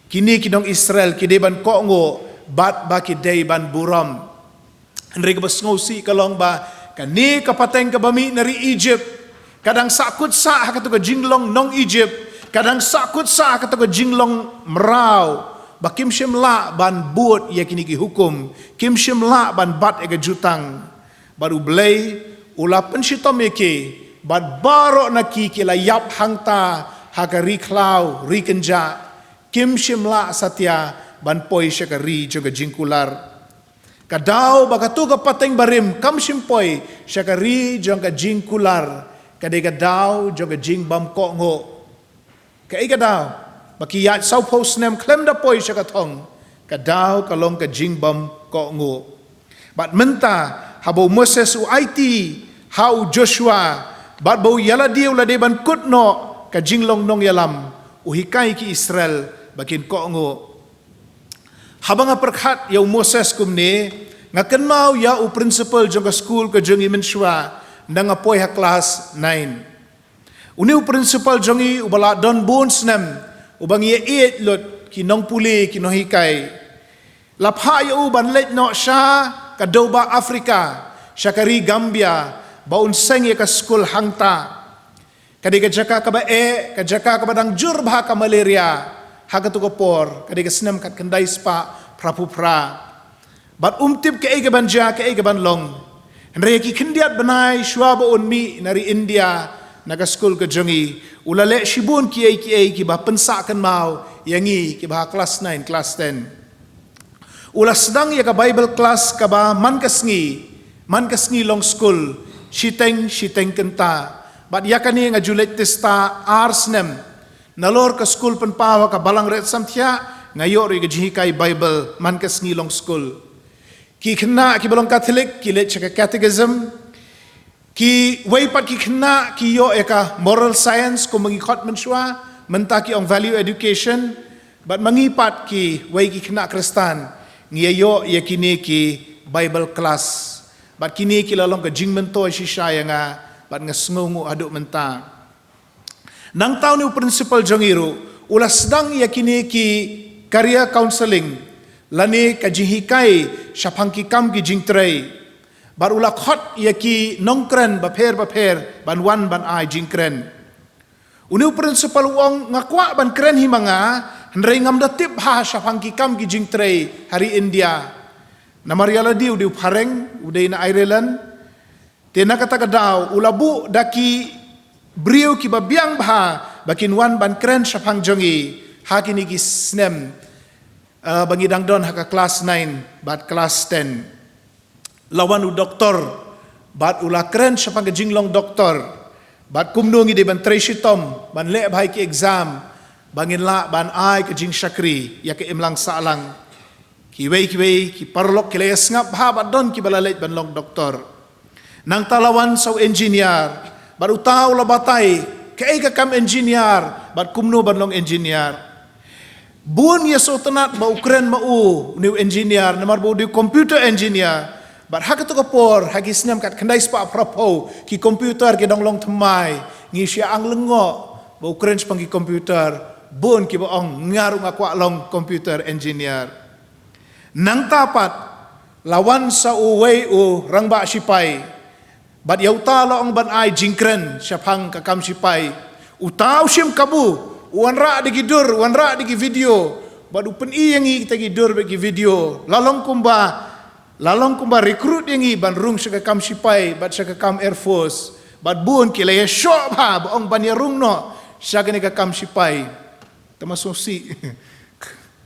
kini dong Israel ki deban kongo bat baki deban buram nreki basngosi kalong ba kani kapateng kabami nari Egypt kadang sakut sa hakatu ka jinglong nong Egypt kadang sakut sa hakatu ka jinglong merau bakim shemla ban buat ya kini ki hukum kim shemla ban bat ega jutang baru belai ulapan sitom yake bad baro na kikila yap hangta hakari klau rikenja kim shimla satya ban poi syakari juga jingkular Kadau bagatu ka pateng barim kam simpoi syakari jong ka jing kular kadai kadau jong ka jing bam ko ngo. Kai kadau baki yat sau post nem klem da poi syakatong kadau kalong ka jing bam ko ngo. Bat menta habau Moses u IT hau Joshua bat bau yala diu la de ban kutno ka jing long nong yalam uhikai ki Israel bakin ko ngo. Habang perkhat yau Moses kumne ngaken mau ya u principal jong ka school ka jong imenswa nang apoy ha class 9. Uni u principal jong i ubala don bones nem ubang ye 8 lot kinong puli kinong hikai. Lapha ya u ban let no sha ka doba Afrika syakari Gambia baun seng ya ka school hangta. Kadi ka jaka ka ba ka jaka ka badang jur bah ka malaria. Hagatu kopor kadi ka senam kat kendai spa prapupra. Bat umtip ke ege banja ke ege ban long. Henry ki kendiat benai syuaba on mi nari India naga school ke jongi. Ulale shibun ki bah pensakan mau yangi ki bah kelas 9 kelas 10. Ula sedang ya ka Bible class ka ba man kasngi long school shiteng kenta. Bat yakani ngajulet testa arsnem. Nalor ka school penpawa ka balang ret samthia ngayor ri gajihikai Bible man kasngi long school. Ki kena ki balong Catholic ki le chaka catechism ki waipat ki kena ki yo eka moral science ko mangikot mensua menta ki ong value education but mangipat ki wai ki kena Kristan ngiyo yakini ki Bible class but kini ki lalong ka jing mento shisha nga but ngasngungu aduk menta. Nang tahu ni principal jongiru ulas sedang yakini ki karya counseling lani kajihikai syapangki kam ki jingtrei bar ula khot yaki nongkren baper ban wan ban ai jingkren uni principal wong ngakwa ban kren himanga hendrei ngam datip ha syapangki kam ki jingtrei hari India namariala diu pareng udai na Ireland tena kata kadau ulabu daki brio ki babiang bah bakin wan ban kren syapang jongi hakini ki snem bangi dangdon haka kelas 9 bat kelas 10 lawan u doktor bat ula kren syapang ke jinglong doktor bat kumnungi di ban treshitom ban le bhai ki exam bangin la ban ai ke jing syakri ya ke imlang salang ki wei ki parlok ki le ngap ha bat don ki balalet ban long doktor nang talawan sau engineer baru tahu lah batai kei ka kam engineer bat kumno ban long engineer bun ye so tenat ba ukren ma u new engineer namar bo di computer engineer bat hak tu kapor hagi snam kat kendai spa propo ki computer ke dong long thmai ngi sia ang lengo ba ukren spangi computer bun ki ba ong ngaru ngakwa long computer engineer nang tapat lawan sa uwei u rangba sipai bat yauta lo ong ban ai jingkren syapang kakam sipai utau sim kabu wanra digi dur wanra digi video bat upen i yangi kita gidur bagi video lalong kumba rekrut yangi ban rung syakam sipai bat syakam Air Force bat bun kilaya syok ha ba ong ban yarung no syakani kakam sipai termasuk si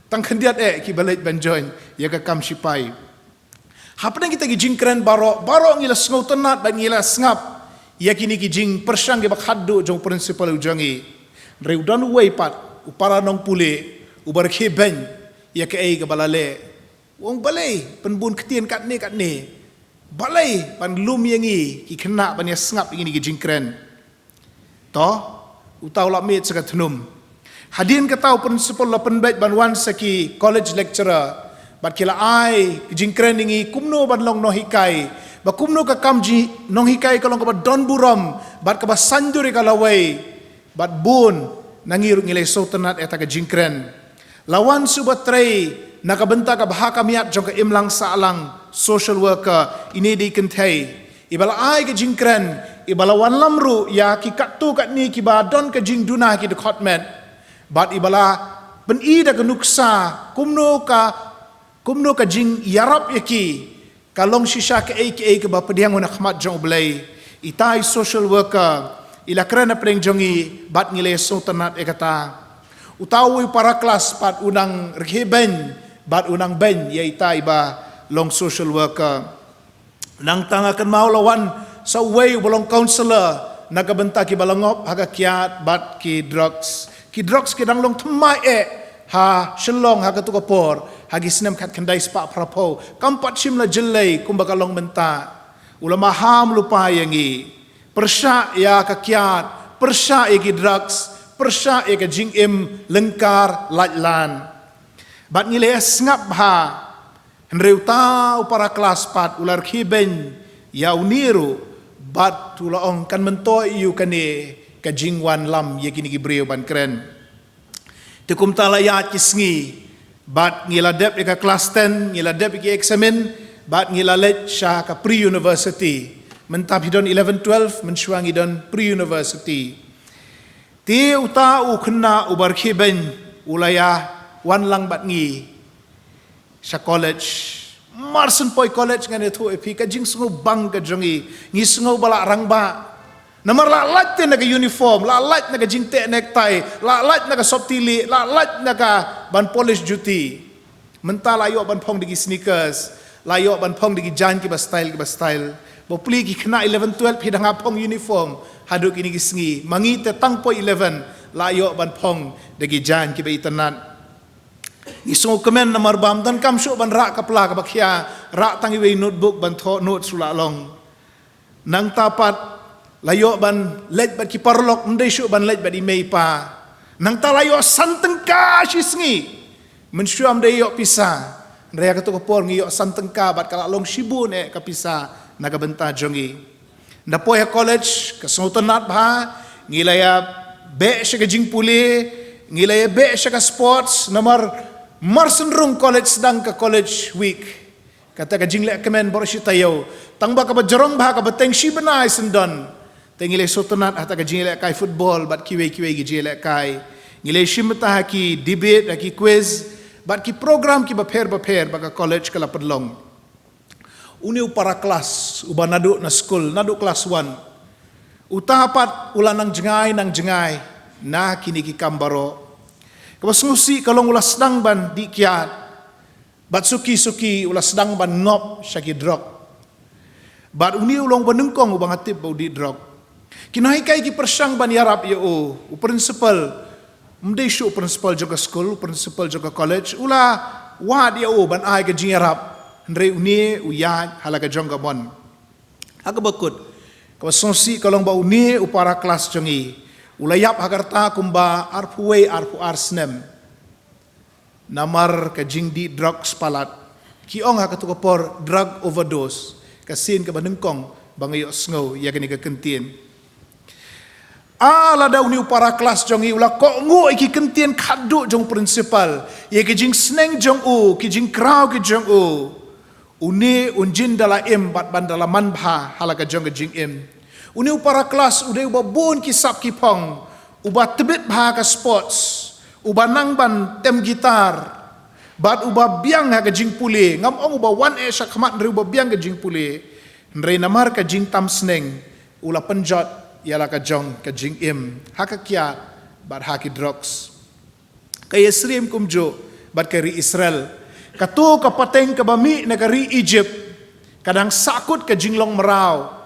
tang kendiat ki balet ban join ya kakam sipai. Hapna kita ki jingkren baro ngila sngau tenat ban ngila ngap yakini ki jing persang ge bakhaddu jong principal ujangi reudan wei pat upara nong pule ubar kheben ya ke ai ge balale wong balai penbun ketien kat ni balai pan lum yangi ki kena ban ya ngap ingini ki jingkren to utau la met sakat thnum hadin katau principal la penbait ban wan saki college lecturer bat kila ai jingkren ingi kumno ban long no hikai ba kumno ka kamji nong hikai kalong ka don buram bat ka ba sanjuri kalawai bat bun nangir ngilai sotenat eta ka jingkren lawan subatrei nakabenta ka bahaka miat jong ka imlang saalang social worker ini di kentai ibala ai ka jingkren ibala wan lamru ya ki katu kat ni ki ba don ka jing dunah ki dekhotmet bat ibala ben i da ka nuksa kumno ka jing yarap yaki kalong shisha ke ke ba pediang una khmat jong blai itai social worker ila krana preng jongi bat ngile so tanat ekata utawi para kelas pat unang rheben bat unang ben ya itai ba long social worker. Nang tanga kan mau lawan sa way bolong counselor nagabenta ki balangop haga kiat bat ki drugs. Ki drugs ki dang long tmai ha shalong haga tu kapor hagi sinem khat kandai spa prapo kampat shimla jelai kumbaga long benta. Ulama ham lupa yangi persya ya ka kiat persya ki drugs persya ka jingim lengkar lajlan. Bat ngile ngap ha Henreu tau para kelas pat ular kiben ya uniru bat tulaong kan mentoi yu kane ka jingwan lam ye kini gibreu ban kren. Tekum talayat kisngi bat ngiladep ka kelas 10 ngiladep ki eksamen bat ngilalet sya ka pre-university mentap hidon 11 12 mensyuang hidon pre-university. Ti utau kena ubar kiben ulaya wan lang bat ngi sa college Marson Poi College ngane thu epi ka jing sungu bang ka jongi ngi sungu bala rangba namar la lat te naga uniform la lat naga jing te necktie la lat naga soptili la lat naga ban polish duty mentala yo ban phong digi sneakers la yo ban phong digi jan ki ba style bo pli ki kena 11 12 hidang apong uniform haduk ini gisngi mangi te tang poi 11 la yo ban phong digi jan ki ba itanan Isong kemen namar bam dan kam syuk ban rak kapla ka bakhia rak tangi we notebook ban tho note sula long nang tapat layo ban let bat ki parlok ndai syuk ban let bat imei pa nang ta layo santengka shisngi mensyuam de yo pisa ndaya ka to por ngi yo santengka bat kala long shibu ne ka pisa naga benta jongi nda poe college ka sultanat bha ngilaya be sya jing puli ngilaya be sya sports namar Marson Rung College sedang ke college week. Kata ka jingle kemen borsi tayo. Tangba ka bajarong bah ka bateng si benai sendon. Tengile sotonat hata ka jingle kai football bat kiwe gi jingle kai. Ngile shimta ki debate ki quiz bat ki program ki baper baka college kala pedlong. Uniu para kelas uba nadu na school nadu kelas 1. Utapat ulanang jengai na kini ki kambaro. Kawasungusi kalong ulas sedang ban di kiat bat suki ulas sedang ban ngop syaki drog bat uni ulong banengkong ubang atip bau di drog kinai kai ki persang ban yarap yo u principal mdei shu principal juga school principal juga college ula wa dia u ban ai ka jing yarap ndrei uni uya halaga jongga bon aga bakut kawasungusi kalong bau ni upara kelas jongi ulayap hagarta kumba arpuwe arpu arsnem namar ka jingdi drugs palat kiong ha katukapor drug overdose kasin ka banengkong bangayo sngo ya kani ka kentien ala daw ni para kelas jong ula ko ngo iki kentien khadu jong principal ya ka jing sneng jong u ki jing kraw ki jong u uni unjin dala em bat bandala manbha halaka jong ka jing em Uni para kelas udah uba bon kisap kipong, uba tebet bah ka sports, uba nangban tem gitar, bat uba biang ha ka jing pule, ngam ong uba wan syak khamat ndre uba biang ka jing pule, ndre namar ka jing tam sneng, ula penjot yala ka jong ka jing im, ha ka kiat bat ha ki drugs. Kaya srim kumjo bat kari Israel, katu ka pateng ka bami na kari Egypt, kadang sakut ka jinglong merau.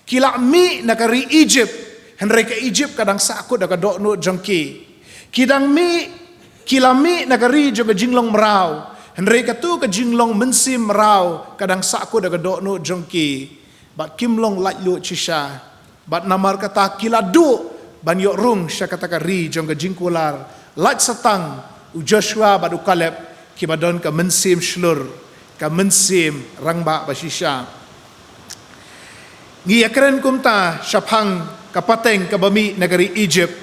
Kila mi nakari Egypt, henry ka Egypt kadang sakut aka dokno jongki. Kidang mi, kila mi nakari juga jinglong merau, henry ka tu ka jinglong mensim merau kadang sakut aka dokno jongki. Bat kimlong latlu cisha, bat namar kata kila du ban yok rung sya kata kari jong ka jingkular, lat satang u Joshua bat u Caleb kibadon ka mensim shlur, ka mensim rangba basisha. Ngi akren kumta syapang kapateng kabami negeri Egypt.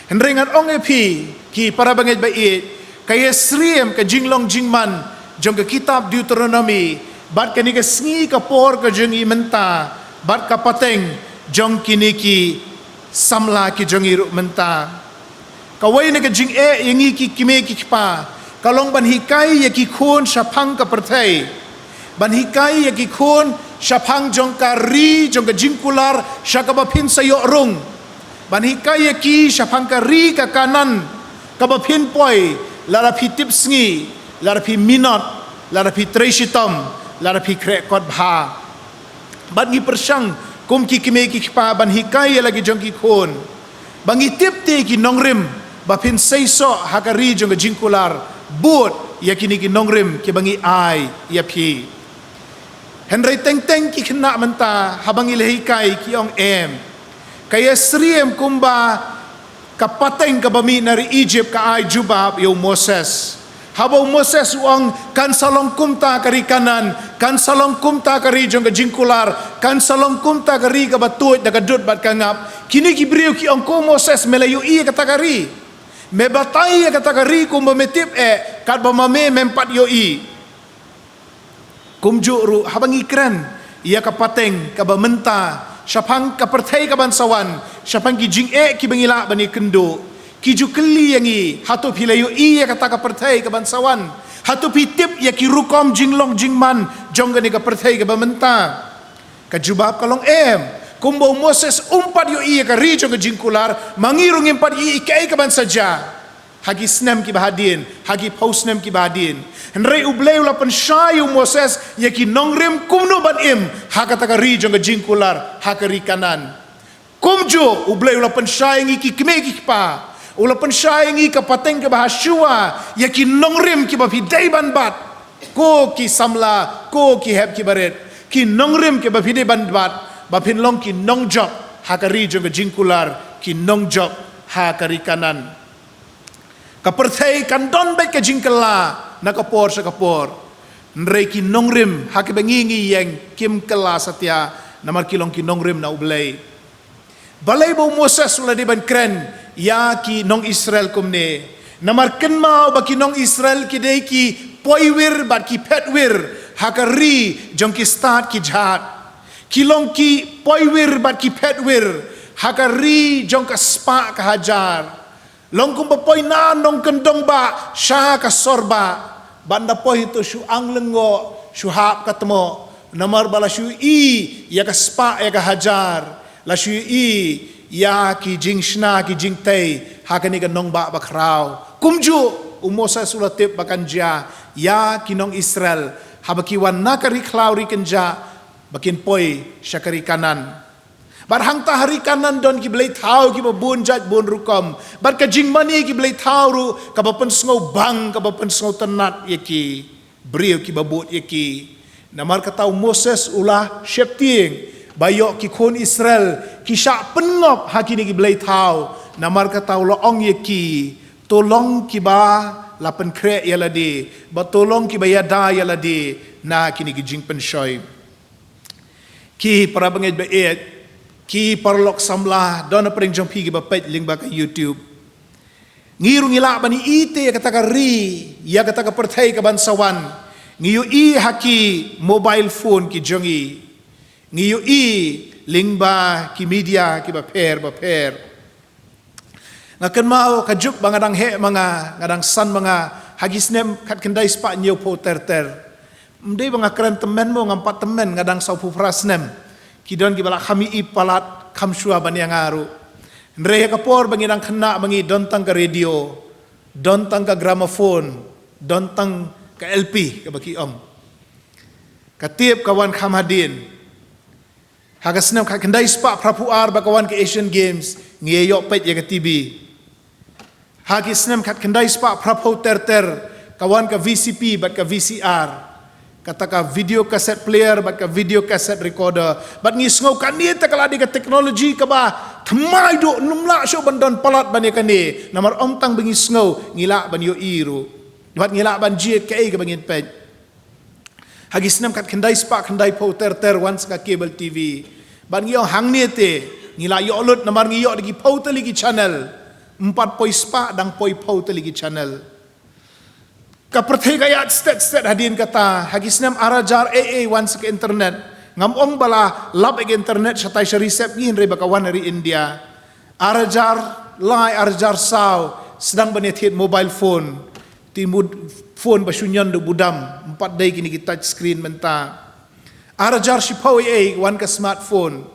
Henringan ong epi ki para bangit bait kaya sriem ka jinglong jingman jong ka kitab Deuteronomy bat kani ka sngi ka por ka jong imenta bat kapateng jong kiniki samla ki jong iru menta. Kawai na ka jing yangi ki kime ki pa kalong ban hikai ya ki khon syapang ka pertai ban hikai ya ki khon syapang jong kari jong ka jingkular syakaba pin sayo rung ban hikai ki syapang kari ka kanan kaba pin poi lara pi tip sngi lara pi minot lara pi Tracy Tom, lara pi krek kot bha. Ban ngi persang kum ki kime ki pa ban hikai lagi jong ki khon. Bangi tip te ki nongrim ba pin seiso hakari jong jingkular buat ya kini ki nongrim ki bangi ai ya pi. Henry teng ki kena menta habangi lehikai ki ong em. Kaya sriem kumba kapateng ka bami nari Egypt ka ai jubab yo Moses. Habau Moses uang kan salong kumta kari kanan, kan salong kumta kari jong ka jingkular, kan salong kumta kari ka batuit da kadut bat kangap. Kini ki brio ki ong ko Moses melayu iya kata kari. Me batai kata kari kumba metip kat bamame mempat yo i. Kumjuk ru habang ikran ia kapateng kabamenta syapang kapertai kabansawan syapang ki jing ki bangila bani kendo ki jukeli yangi hatu pilayu ia kata kapertai kabansawan hatu pitip ya ki rukom jinglong jingman jonggani kapertai kabamenta kajubab kalong kumbo Moses umpat yo ia ka rijo ka jingkular mangirung impat i ikai kabansaja hagi snem ki bahadin hagi pausnem ki bahadin henrei ublei ula penshayu Moses ya ki nongrim kumno ban im hakata ka rijong ka jingkular hakari kanan kumjo ublei ula penshayangi ki kime ki pa ula penshayangi ka pateng ka bahasua ya ki nongrim ki bapidai ban bat ko ki samla ko ki heb ki baret ki nongrim ki bapidai ban bat bapin long ki nongjob hakari jong ka jingkular ki nongjob hakari kanan kapertai kandon baik ke jingkela na kapor sa kapor nrei ki nongrim haki bengingi yang kim kela satya namar kilong ki nongrim na ublay balay bo Moses ula di ban kren ya ki nong Israel kumne namar kenmao ba ki nong Israel ki dei ki poiwir bat ki petwir hakari jong ki start ki jhat kilong ki poiwir bat ki petwir hakari jong ka spa ka hajar long kum poi na nong kendong ba sha ka sorba banda poi to shu ang lengo shu hap katmo namar bala shu i ya ka spa ya ka hajar la shu i ya ki jing shna ki jing tei hakani ka nong ba bakrao kumju Moses ulatip bakanja ya ki nong Israel habaki wan nakari klauri kenja bakin poi syakari kanan barhang tahari kanan don ki belai tau ki babun jat bun rukom bar ka jingmani ki belai tau ru ka bapen sngau bang ka bapen sngau tenat yaki brio ki babut yaki namar ka tau Moses ulah syepting bayok ki kon Israel ki syak pengop hakini ki belai tau namar ka tau loong yaki tolong ki ba lapen krek yaladi ba tolong ki bayada yaladi na kini ki jing penshoy ki para bangit baet ki parlok samlah dona pering jompi ki bapet ling ba ka YouTube ngirung ila bani ite kata ka ri ya kata ka pertai ka bansawan ngiyu i haki mobile phone ki jongi ngiyu i ling ba ki media ki ba per ngakan mau kajuk bangadang he mga ngadang san mga hagisnem kat kendai spa nyo po ter mdei banga keren temen mo ngampat temen ngadang sau pu prasnem kidon ki balak kami ipalat kamshua bani angaru nrehe kapor bangi nang kena bangi dontang ka radio dontang ka gramophone dontang ka LP ka baki om katip kawan khamadin hagasnam ka kendai spa prapuar bakawan ka Asian Games ngiyok pet ya ka TV hagisnam ka kendai spa prapo ter kawan ka VCP bat ka VCR kata ka video cassette player bat ka video cassette recorder bat ngisngau kan ni ta kala di ka teknologi ka ba thamai do numla syo bandon palat bani kani namar om tang bengisngau ngila ban yo iru bat ngila ban jiet ka ka bangin pet hagisnam kat kendai spa kendai po ter once ka cable TV ban ngiyo hang ni te ngila yo lut namar ngiyo di po lagi channel 4 poi spa dang poi po lagi channel kapertai kaya stet hadin kata hagisnam arajar once ke internet ngamong bala lab ke internet satai resep ngin re bakawan dari India arajar lai arajar sau sedang benetit mobile phone timud phone basunyan do budam 4 day kini kita touch screen menta arajar sipau wan ke smartphone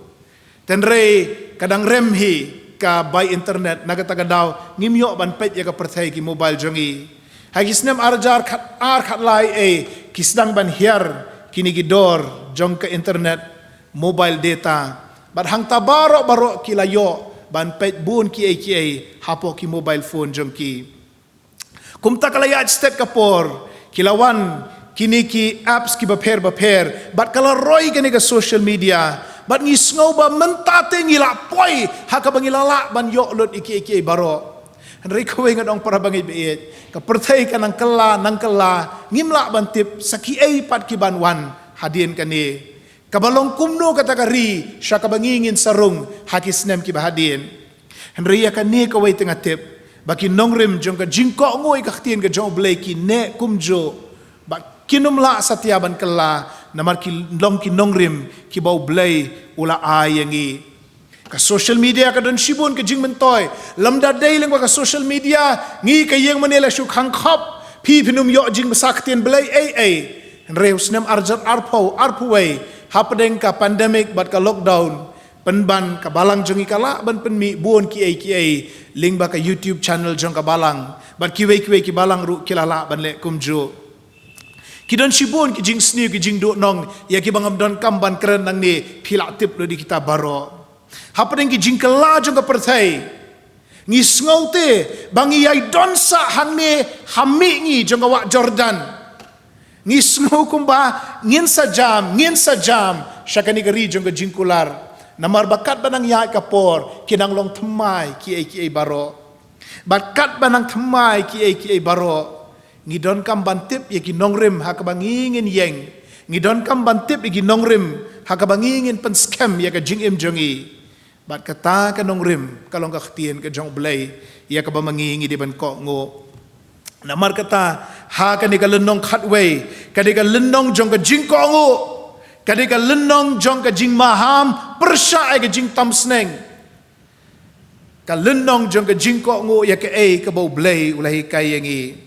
tenre kadang remhi ka by internet nagata daw ngimyo ban pet ya kapertai ki mobile jongi Hagisnem arjar khat lai kisdang ban hiar kini gidor jong ke internet mobile data bat hang tabaro kilayo ban pet bun ki hapo ki mobile phone jong ki kumta kalaya step kapor kilawan kini ki apps ki baper bat kala roy kini ke social media bat ngisngau ba mentate ngila poi haka bangilala ban yo lot iki baro Henry kowe ngadong para bangi beet ka pertai kanang kela ngimla bantip saki pat ki banwan hadien kani kabalong kumno katakari sya kabangingin sarung hakisnem ki bahadien Henry kani kowe tengah tip baki nongrim jong ka jingko ngoi ka htien ka jong blai ki ne kumjo ba kinumla satiaban kela namar ki long ki nongrim ki bau blai ula ayangi ka social media ka don shibun ka jing mentoy lamda day leng ka social media ngi ka yeng manela shu khang khop pi pinum yo jing besaktian belai reus nem arjat arpuway hapdeng ka pandemic bat ka lockdown penban ka balang jongi kala ban penmi buon ki ling ba ka YouTube channel jong ka balang bat kiwe ki balang ru kilala ban le kumjo kidon shibun ki jing sni ki jing do nong ya ki bangam don kamban keren nang ni phila tip lo di kita baro hapadeng ki jingkela jong ka perthai ngis ngote bangi yai donsa hangne hami ngi jong ka wak Jordan ngis ngau kumba ngin sajam syakani gari jong ka jingkular namar bakat banang yai kapor kinang long thmai ki baro bakat banang thmai ki baro ngidon kam bantip ya ki nongrim hakabangingin yeng ngidon kam bantip ya ki nongrim hakabangingin pen scam ya ka jingim jongi bat kata ka nongrim kalong ka htien ka jong blai ya ka bamangingi di ban ko ngo namar kata ha ka ni ka lenong khatway ka di ka lenong jong ka jing ko ngo ka di ka lenong jong ka jing maham persya ka jing tam sneng ka lenong jong ka jing ko ngo ya ka ka bau blai ulahi kai yangi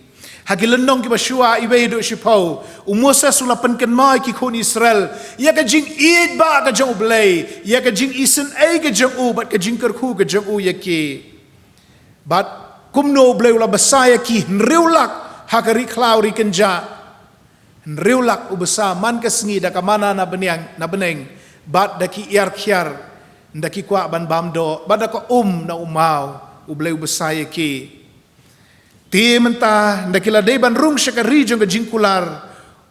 hagilenong ki basua ibe do shipau umusa sula penken mai ki khon Israel ya ka jing id ba ka jong blai ya ka jing isen ka jong u bat ka jing kerku ka jong u ya ki bat kumno blai ula basaya ki nriulak hakari klauri kenja nriulak u basa man ka sngi da ka mana na beneng bat da ki iar khiar nda ki kwa ban bamdo bat da ka na umau u blai u basaya ki ti menta ndakila deban rung syakari jong ka jingkular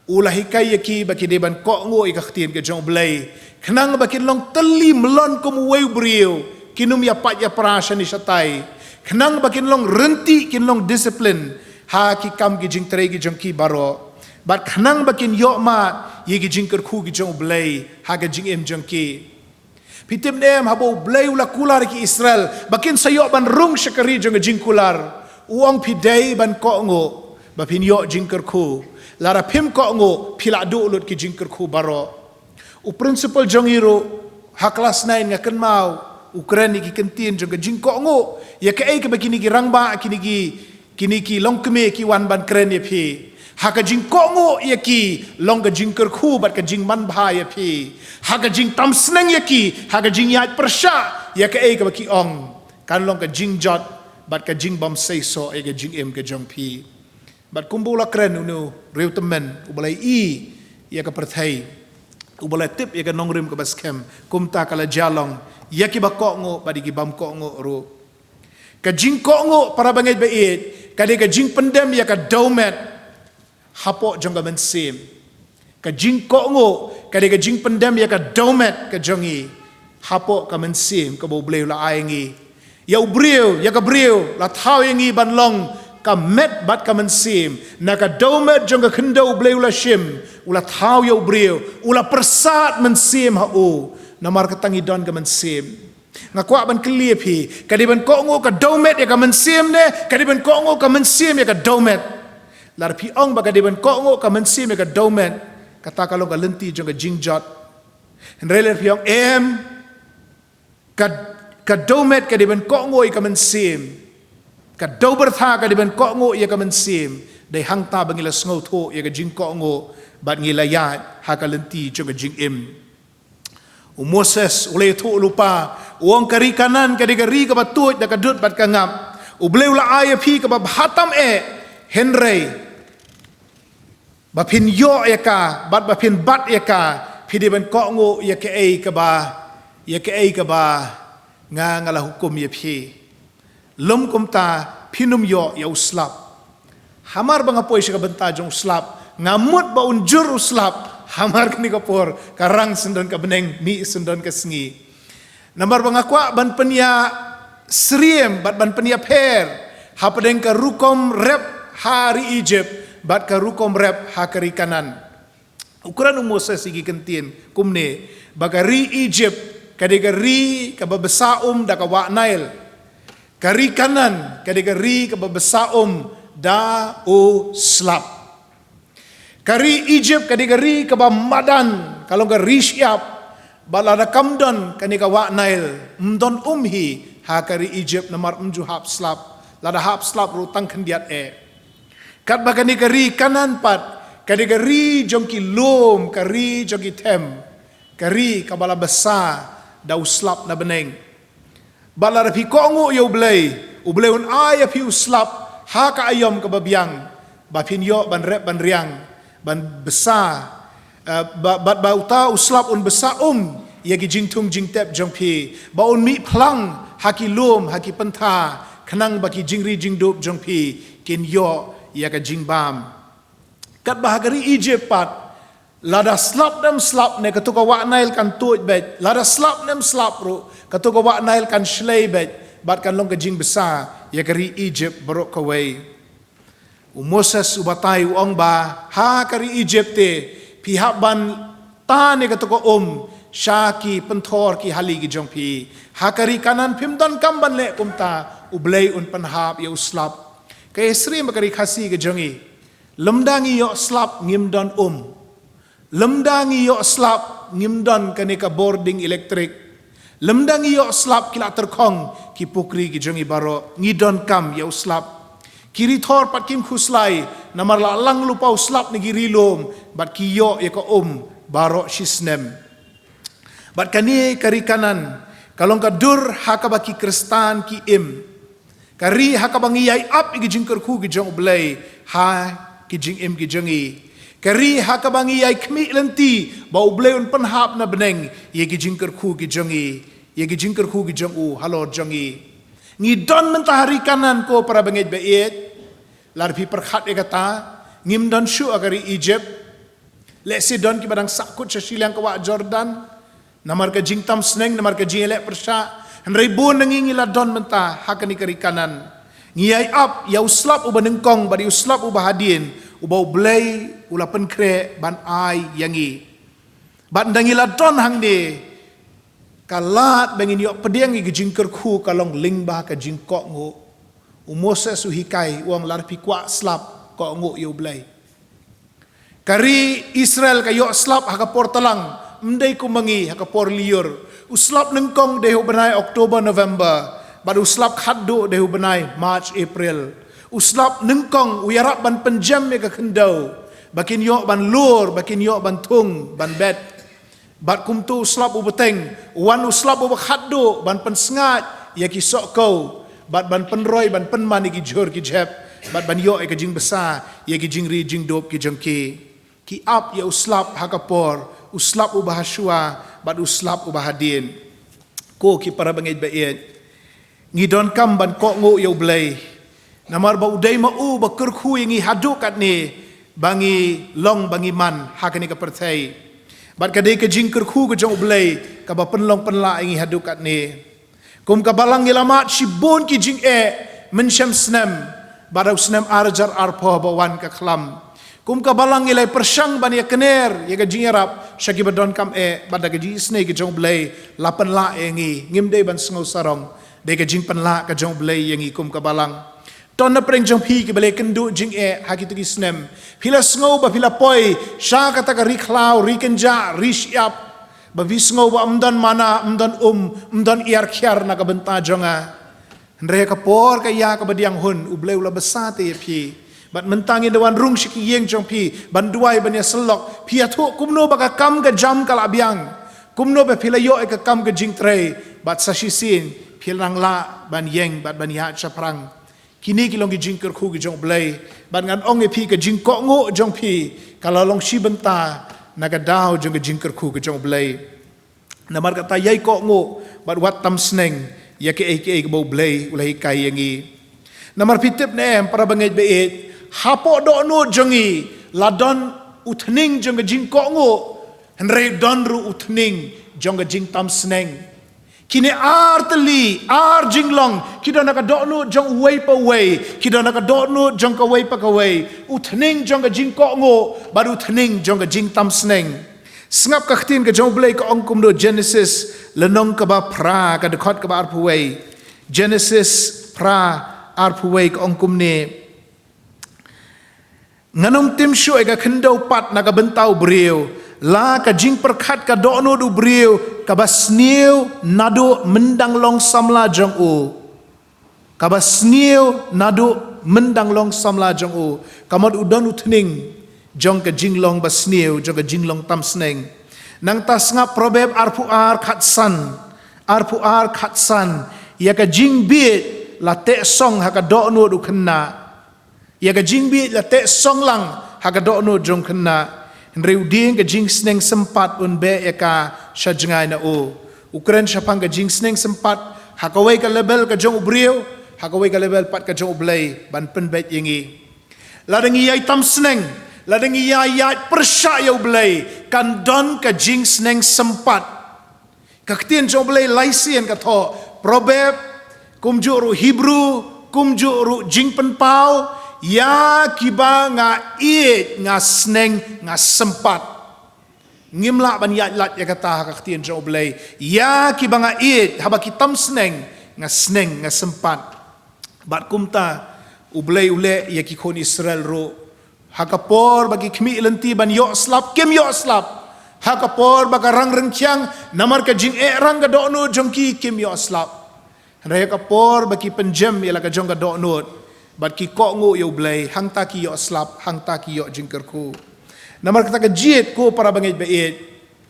ulahi kaya ki baki deban ko ngo ikahtien ka jong blai kenang baki long teli melon kum weu brio kinum ya pat ya prasha ni satai kenang baki long renti kin long disiplin ha ki kam ki jing tre ki jong ki baro bat kenang baki yo mat ye ki jing kerku ki jong blai ha ka jing em jong ki pitim dem habo blai ula kular ki Israel bakin sayo ban rung syakari jong ka jingkular uang pidai ban ko ngo ba pinyo jingker ku lara pim ko ngo pila du ulut ki jingker ku baro u principal jongiro ha kelas 9 ngaken mau Ukraine ki kentin jong jing ko ngo ya ka ai ka bakini ki rangba kini ki long keme ki wan ban kren ya phi ha ka jing ko ngo ya ki long ka jingker ku bat ka jing man bha ya phi ha ka jing tam sneng ya ki ha ka jing ya persya ya ka ai ka baki ong kan long ka jing jot bat ka jing bam say so ka jing em ka jong pi bat kumbula kren unu reu temen ubalai ya ka perthai ubalai tip ya ka nongrim ka baskem kumta kala jalong ya ki bakko ngo badi ki bam ko ngo ru ka jing ko ngo para bangai bait ka de ka jing pendem ya ka domet hapo jong ka mensim ka jing ko ngo ka de ka jing pendem ya ka domet ka jongi hapo ka mensim ka bo bleu la aingi ya ubriu ya ka briu la thau yangi ban long ka met bat ka mensim na ka domet jong ka khndo bleu la shim ula thau ya ubriu ula persat mensim ha u namar ka tangi don ka mensim ngakwa ban clear phi ka di ban ko ngo ka domet ya ka mensim ne ka di ban ko ngo ka mensim ya ka domet lar phi ong ba ka di ban ko ngo ka mensim ya ka domet kata kalau ka lenti jong ka jingjot henrele phi ong ka domet ka di ban ko ngo ka mensim ka dober tha ka di ban ko ngo ya ka mensim dai hang ta bangila sngo tho ya ka jing ko ngo bat ngila ya ha ka lenti jong ka jing im Moses ulay tu lupa uang kari kanan kadi kari ka batut da kadut bat ka ngap ubleu la aya phi ka bahatam Henry bapin yo eka bat bapin bat eka pidi ban ko ngo ya ke ai ka ba nga ngala hukum ya phi lum kum ta pinum yo ya uslap hamar banga poi ka benta jong uslap ngamut ba unjur uslap hamar kini kapor karang sendon ka beneng mi sendon ka sengi nambar banga kwa ban penia sriem bat ban penia per hapadeng ka rukom rep hari Egypt bat ka rukom rep hakari kanan ukuran Moses sigi kentin kumne bagari Egypt kadegari kababesaum da kawa Nile kari kanan kadegari kababesaum da o slap kari Egypt kadegari kabamadan kalau kari siap balada kamdon kani kawa Nile mdon umhi hakari Egypt namar hap slap lada hap slap rutang kendiat kat bagani kari kanan pat kadegari jongki lom kari jongki tem kari kabala besar dau slap na beneng bala rapi kongo yo ublay un ay api uslap ha ka ayom ka babiang bapin yo ban rep ban riang ban besar bat bauta uslap un besar yagi jingtung jingtep jongpi baun mi plang haki lom haki penta kanang baki jingri jingdup jongpi kin yo ya ka jingbam kat bahagari Egypt pat lada slap dem slap ne katuka wa Nile kan tuj bet lada slap dem slap ru katuka wa Nile kan shlei bet bat kan long ka jing besar ya kari Egypt barok kawai Moses ubatai uang ba ha kari Egypt te pihak ban ta ne katuka syaki pentor ki hali ki jongpi ha kari kanan pimdan kamban le kumta ublay un panhap ya uslap kay sri makari khasi ke jongi lemdangi yo slap ngimdon lemdangi yo slap ngimdon kanika boarding elektrik lemdangi yo slap kila terkong ki pukri ki jongi baro ngidon kam yo slap kiri thor pat kim khuslai namar la lang lupa slap ni giri lom bat ki yo ya ko baro shisnem bat kani kari kanan kalong ka dur hakabaki kristan ki kari hakabangi yai up igi jingker ku gi jong blay ha ki jing ki jongi kari hakabangi yai kmi lenti bau blay un panhap na beneng ye gi jingker ku gi jongi ye gi jingker ku gi jong halor jongi ngi don mentahari kanan ko para bangit bait lar pi perkhat e kata ngim don shu agari Egypt le si don ki badang sakut sa silang kawa Jordan namar ka jingtam sneng namar ka jingele persha Henry bon nangingila don menta hakani kari kanan ngiyai up ya uslap uba nengkong badi uslap uba hadin uba ublay ula penkre ban ai yangi ban dangila don hang de kalat bangin yo pediang gi jingker khu kalong lingba ka jingkok ngo Moses uhikai uang larpi kwa slap ko ngo yo ublay kari Israel kayo slap hakapor talang mendai kumangi hakapor liur uslap nengkong dehu benai Oktober November baru uslap khaddu dehu benai March April uslap nengkong uyarap ban penjam me ka kendau bakin yo ban lur bakin yo ban tung ban bet bat kumtu uslap ubeteng wan uslap uba khaddu ban pensngat ya ki sok kau bat ban penroy ban penman ki jor ki jep bat ban yo e ka jing besar ya ki jing ri jing dop ki jengki ki up ya uslap hakapor uslap ubah Hashua bat uslap ubah hadin ko ki para bangit bait ngidon kam ban ko ngo yo blay namar ba uday ma u ba kerkhu ngi haduk kat ni bangi long bangi man hakani ka perthai bat kadai ka jing kerkhu ka jong blay ka ba penlong penla ngi haduk kat ni kum ka balang ilamat shibon ki jing mensham snem barau snem arjar arpo ba wan ka khlam kum ka balang ilai persang ban ya kener ya ga jingarap syaki badon kam bada ga ji snake jong blay lapan la ngi ngimde ban sngo sarong de ga jing pan la ka jong blay yangi kum ka balang ton na preng jong pi ki bale kendu jing haki tu ki snem pila sngo ba pila poi sha kata ka ri khlau ri kenja ri siap ba vi sngo ba amdan mana amdan iar khiar na ka benta jonga ndre ka por ka ya ka badiang hun ublay ula besate pi bat mentangi dewan rung shiki yeng jong pi banduai banya selok pi athu kumno baka kam ka jam kala biang kumno be pila yo ka kam ka jing tre bat sashisin pilang la ban yeng bat ban ya chaprang kini kilong ki jing kerku ki jong blai ban ngan ong e pi ka jing ko ngo jong pi kalau long shi benta naga dau jong ki jing kerku ki jong blai namar kata yai ko ngo bat wat tam sneng ya ke bo blai ulai kai yangi namar pitip ne para bangai be hapo do no jongi ladon utning jong ki jing ko ngo henre don ru utning jong ki jing tam sneng kini arteli ar jinglong kida naka dokno jong way pa way kida naka dokno jong ka way pa ka way uthning jong ka jing ko ngo baru uthning jong ka jing tam sneng sngap ka khtin ka jong blai ka ongkum do Genesis lenong ka ba pra ka dekhot ka ba arpu way Genesis pra arpu way ka ongkum ne nganong tim shu ka khindau pat naka bentau brio la ka jing perkhat ka dokno du brio ka basniu nado mendang long samla jong u ka basniu nado mendang long samla jong u kamod udon uthning jong ka jinglong basniu jong ka jinglong tam sneng nang tas nga probeb arpu ar khatsan ya ka jing bit la te song ha ka dokno du khenna ya ka jing bit la te song lang ha ka dokno jong khenna Nreu ding ka jing sneng sempat un be eka shajengai na o Ukraine syapang ka jing sneng sempat hakawai ka level ka jong ubriu hakawai ka level pat ka jong ublai ban pen bet yengi ladang yai tam sneng ladang yai persya ya ublai kan don ka jing sneng sempat ka ktien jong ublai laisien ka tho probeb kumju ru Hebrew kumju ru jing pen pau ya kiba nga it nga sneng nga sempat ngimla ban ya lat ya kata ka ktien jong blai ya kiba nga it haba kitam sneng nga sempat bat kumta ublai ule ya ki kon Israel ro hakapor bagi kmi lenti ban yo slap kem yo slap hakapor baga rang rengkyang namar ka jing rang ga dokno jong ki kem yo slap raya kapor bagi penjem ya la ka jong ga dokno bat ki ko ngo yo blai hang ta ki yo slap hang ta ki yo jingker ku namar kata ka jiet ko para bangai bait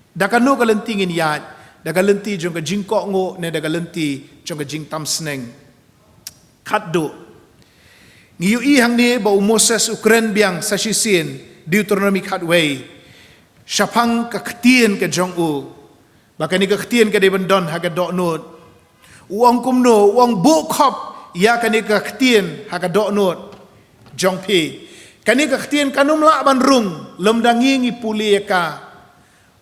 da ka no ka lentingin yat da ka lenti jong ka jing ko ngo ne da ka lenti jong ka jing tam sneng khatdo ngiu i hang ni ba Moses Ukraine biang sa shisin Deuteronomy khatway syapang ka ktien ka jong u bakani ka ktien ka de bandon ha ka dok not uang kumno uang bu khop ya kani ka ktien ha ka dok not jong pi kani ka ktien kanum la ban rung lemdangi ngi puli ka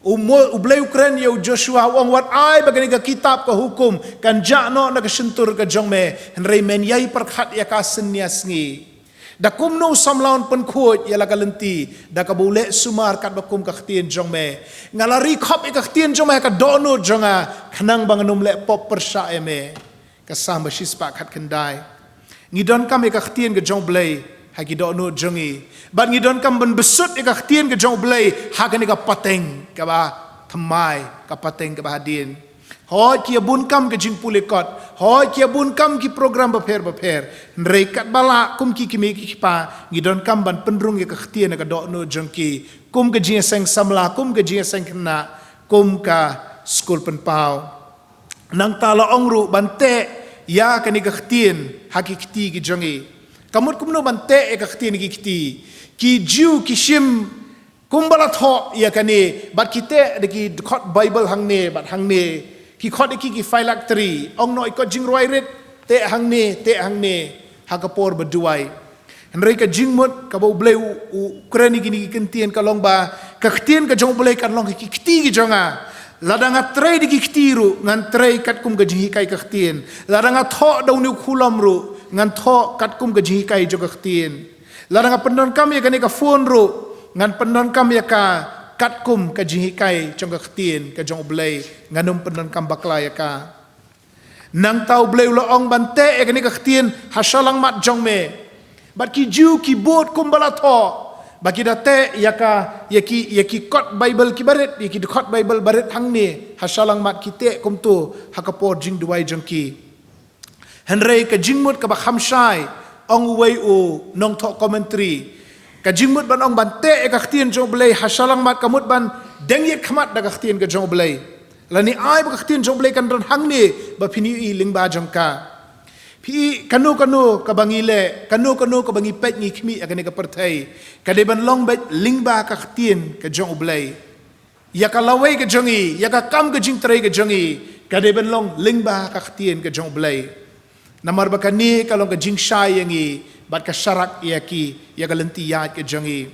ublai Ukraine yo Joshua wong wat ai bagani ka kitab ka hukum kan jano na ka sentur ka jong me henrei men yai perkhat ya ka senyas ngi da kumno samlaun pen khot ya la ka lenti da ka bule sumar kat bakum ka ktien jong me ngalari khop ka ktien jong me ka dono jonga khanang banganum le pop persha me kasam basis pak khat kendai ngidon kam ka ktien ke jong blai ha ki dono jongi ban ngidon kam ban besut ka ktien ke jong blai ha ka ni ka pateng ka ba thamai ka pateng ka ba hadin hoi ki bun kam ke jing pulikot hoi ki bun kam ki program baper nrei kat bala kum ki kimi ki pa ngidon kam ban penrung ka ktien ka dono jongki kum ke jing seng samla kum ke jing seng kena kum ka skul penpau nang tala ongru bante ya kani ka ktien hakikti ki jongi kamut kumno bante ka ktien ki jiu ki shim kumbala tho ya kani bat kite de ki khot bible hang ne bat hang ne ki khot ki phylactery ong noi ko jing roi rit te hang ne hakapor baduai henrei ka jingmut ka bo blai Ukraine gini ki kentien ka long ba ka ktien ka jong blai kan long ki kti ki jonga ladanga trei di kitiru ngan trei kat kum gaji kai ka ktien ladanga tho dau ni khulam ru ngan tho kat kum gaji kai jo ka ktien ladanga pendon kam ya kani ka phone ru ngan pendon kam ya ka kat kum gaji kai jong ka ktien ka jong blai nganum pendon kam bakla ya ka nang tau blai lo ong bante ya kani ka ktien hasalang mat jong me bat ki ju ki bot kum bala tho bagi date yaki kot Bible ki baret yaki kot Bible baret hang ni hasalang mat kite kumtu hakapor jing duai jongki henrei ka jingmut ka ba khamshai ong wei u nong tho commentary ka jingmut ban ong bante ka ktien jong blai hasalang mat kamut ban dengye khamat da ka ktien ka jong blai lani ai ba ka ktien jong blai kan ran hang ni ba phini i ling ba jongka Pi kanu kabangile, kanu kabangi pet ngi khmi akan ka pertai. Kade ban long bet lingba ka ktien ka jong ublay. Ya ka lawai ka jongi, ya ka kam ka jing trai ka jongi. Kade ban long lingba ka ktien ka jong ublay. Namar bakani kalong ka jing shai yangi, bat ka syarak yaki, ya ka lenti yat ka jongi.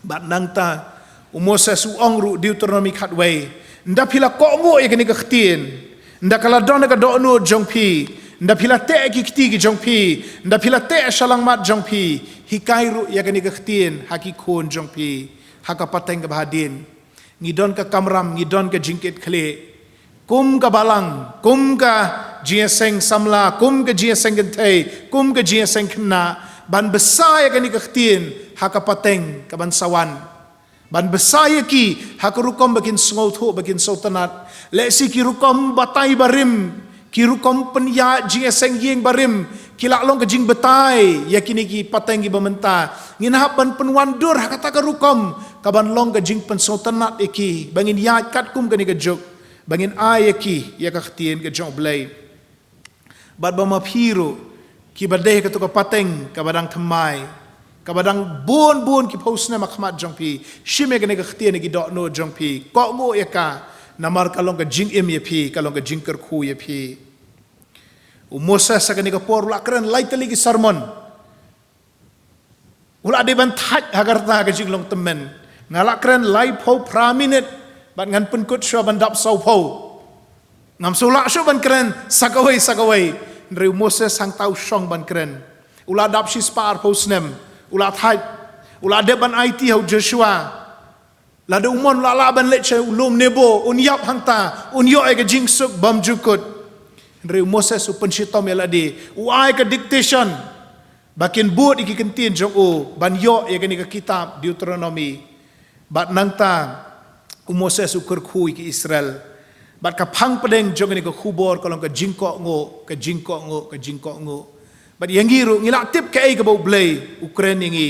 Bat nangta Moses uangru Deuteronomy khatway. Nda pila kongo ya kani ka ktien. Nda kala don ka dono jong pi. Nda pila te ki kti ki jong pi, nda pila te shalang mat jong pi, hikairu ya kani kehtien haki kon jong pi, haka pateng ka bahadin, ngidon ka kamram, ngidon ka jingkit khle, kum ka balang, kum ka jieseng samla, kum ka jieseng gentei, kum ka jieseng kena, ban besar ya kani kehtien haka pateng ka ban sawan, ban besar ya ki haka rukom bakin sngotho bakin sultanat, lesi ki rukom batai barim. Kiru kompen ya jing eseng yeng barim kilak long ke jing betai ya kini ki pateng ki bamenta nginahap ban penwandur kata ka rukom kaban long ke jing pen sultanat iki bangin ya kat kum ke ni ke jok bangin ai ki ya ka ktien ke jong blai bad bama phiru ki badai ka to ka pateng ka badang thamai ka badang bon ki posna makhmat jong pi shime ke ni ka ktien ki dok no jong pi ko ngo ya ka namar kalong ka jing em ya pi kalong ka jing ker khu ya pi Moses akan dikapor ulah keren lai tali ki sermon ulah de ban thaj hagarta ka jing long temen ngalak keren lai pho praminit ban ngan penkut sho ban dap sau pho ngam sulak sho ban keren sakawai ndri Moses sang tau shong ban keren ulah dap shi spar pho snem ulah thaj ulah de ban IT hau Joshua la de umon la ban leche ulum nebo unyap hangta unyo ai ka jing suk bam jukut Ndri Moses upen shitom yaladi uai ka dictation bakin buat iki kentin jong o ban yo ya kani ka kitab Deuteronomy bat nangta Moses ukur khu ki Israel bat ka phang pedeng jong ni ka khubor kalong ka jingko ngo bat yangiru ngilatip ka ai ka bau blai Ukraine ngi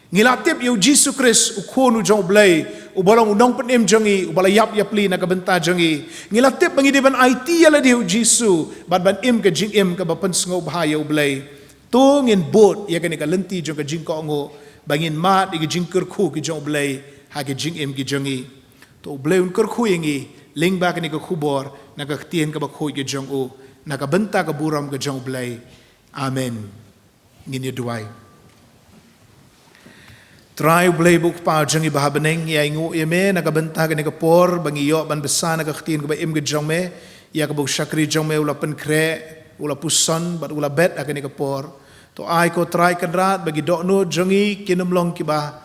ngilatip yu Jesus Christ ukhonu jong blai ubalong unong penem jongi ubala yap li na kabenta jongi ngilatip pangidiban IT ala diu Jisu ban im ka jing im ka bapen sngo bahaya ublay tu ngin bot ya kani ka lenti jong ka jing ko ngo bangin mat igi jing ker khu ki jong ublay ha ki jing im ki jongi to ublay un ker khu yangi lingba kani ka khubor na ka tien ka ba khu ki jong u na ka benta ka buram ka jong ublay amen ngin duai Try blay buk pa jangi bahabeneng ya ingu eme nakabenta ka nikapor bangi yo ban besa nakaktin ka ba im ka jongme ya ka buk shakri jongme ula penkre ula puson bat ula bet ka nikapor to ai ko try kadrat bagi dokno jangi kinumlong ki ba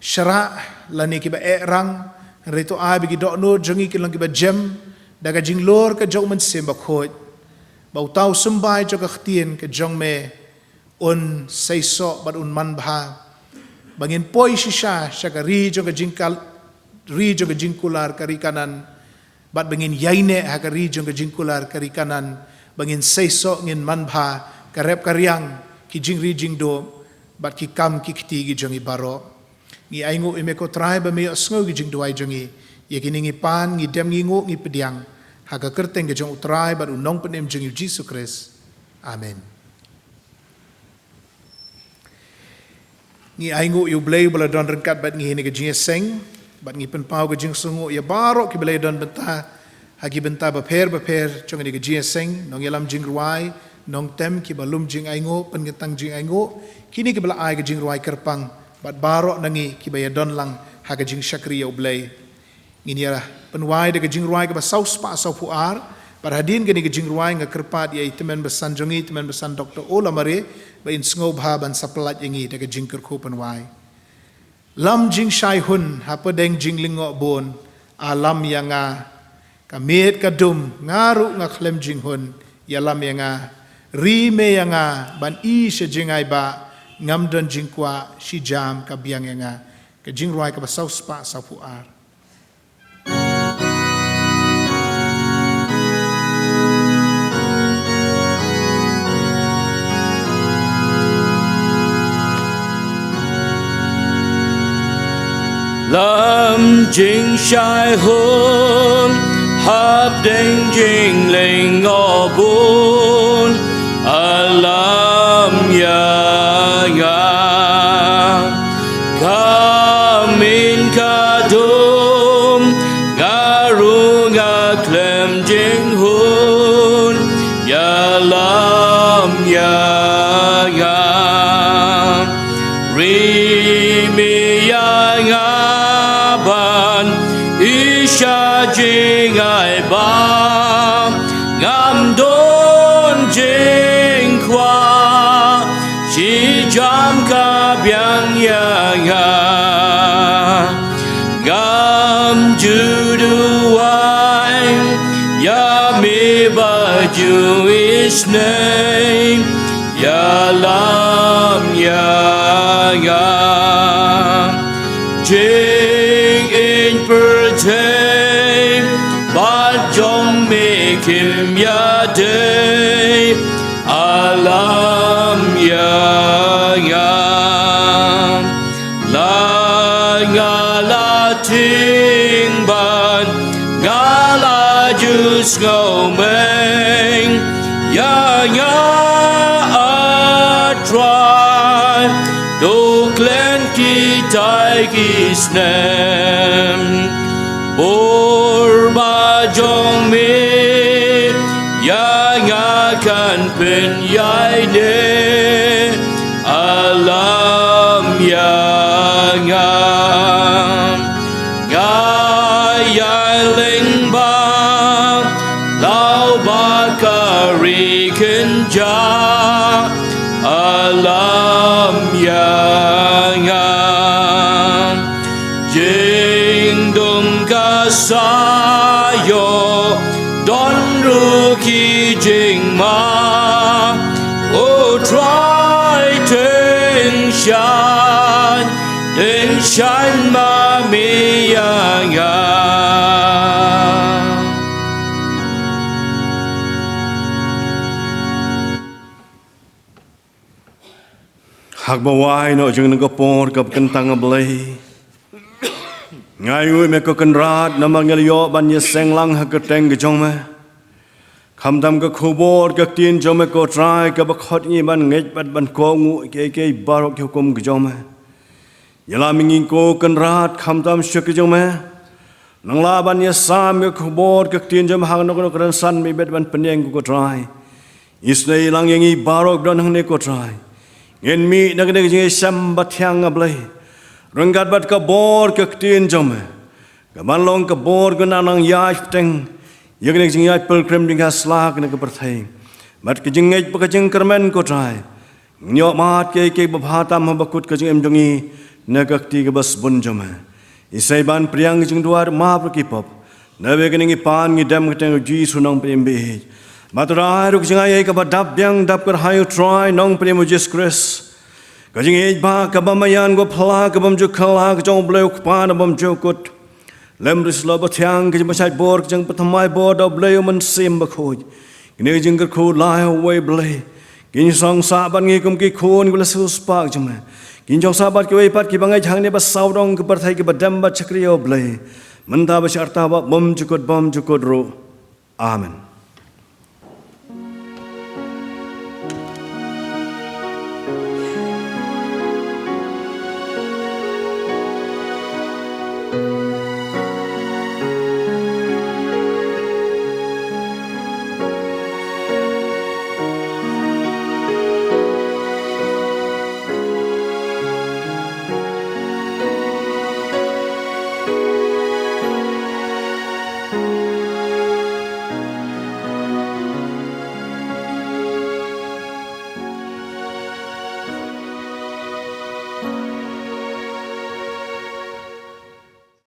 syara lani ki ba rang rito ai bagi dokno jangi kinlong ki ba jem daga jinglor ka jong men sem bakhot ba utau sembai jo ka khtin ka jongme un seiso bat un man bha bangin poi shisha shaka ri jo ka jingkular kari kanan bat bangin yaine ha ka ri jo ka jingkular kari kanan bangin seiso ngin manbha karep karyang ki jingri jingdo bat ki kam ki kti gi jongi baro ngi aingo ime ko trai ba me sngo gi jingdo ai jongi ye ki ningi pan ngi dem ngi ngo ngi pediang ha ka kerteng ge jong utrai bat unong penem jongi Jesus Christ amen ngi aingu yu blay bala don rengkat bat ngi hini ke jing seng bat ngi pen pau ke jing sungu ya barok ki blay don benta hagi benta ba pher chong ni ke jing seng nong yalam jing ruai nong tem ki balum jing aingu pen getang jing aingu kini ki bala ai ke jing ruai kerpang bat barok nangi ki ba don lang ha ke jing shakri yu blay ngini ya pen wai de ke jing ruai ke ba saus pa sau puar parhadin ke ni ke jing ruai nga kerpat ya itemen besan jongi temen besan Dr. Olamare ba in sngo bha ban sapelat yangi daga jingker khopan wai lam jing shai hun ha pedeng jing lingo bon alam yanga kamet kadum ngaru nga khlem jing hun yalam yanga ri me yanga ban i she jingai ba ngam don jing kwa shi jam ka biang yanga ka jing roi ka ba saus pa sa pu ar Lam jing shai hun hap ding jing ling o bun jing hun ya lam ya ya ri mi ya nga ban isha jing ai ba ngam don jing kwa chi jam ka biang ya nga ngam judu ai ya me ba ju is name ya lam ya ya jing in pertain but jong make him ya day alam ya ya la nga la ting ban nga la jus ngau meng ya ya a try do glen ki tai ki snem bor ba jong me ya nga kan pen yai ne alam ya nga nga yai ling ba lao ba ka ri ken ja alam ya nga jing dum ka sa yo don ru ki jing ma o try ten shine ma mi ya nga hak bawai no jeng nang kapor kap kentang ablay ngai ui me ko kenrat namang ngelyo ban ye seng lang hak keteng gejong me kham dam ka khobor ka tin jom me ko trai ka bakhot ngi ban ngej bat ban ko ngu ke barok hukum gejong me yala mingin ko kenrat kham dam syuk gejong me nang la ban ye sam ka khobor ka tin jom hang no ko ran san mi bet ban penyeng ko trai isnei lang yang i barok don hang ne ko trai ngen mi nak ne jing sam batyang ablay renggat bat ka bor ka tin jom ka ban long ka bor ko nanang ya teng yang ne jing ya pel krem ding slag ne ka perthai mat ka jing ngej ka jing kermen ko trai nyo mat ke babhata ma bakut ka jing em jongi ne ka ti ka bas bun jom isai ban priang jing duar ma pro ki pop na be ngi pan ngi dam ka teng ji sunang pem be maturai ruk jing ai ka badap byang dap kar hayu try nong prem Jesus Christ kajing ej ba kabamayan go pla kabam ju khala jong bleu kpan bam ju kut lem ris lo batyang ke masai bor jang pathamai bor do bleu man sim ba khoj kine jing kar khu lai way blei kin song sa ban ngi kum ki khon gula su spak jam kin jong sa bat ki way pat ki bangai jang ne ba saw dong ke parthai ki badam ba chakriyo blei manta ba sharta ba bam ju kut ro amen.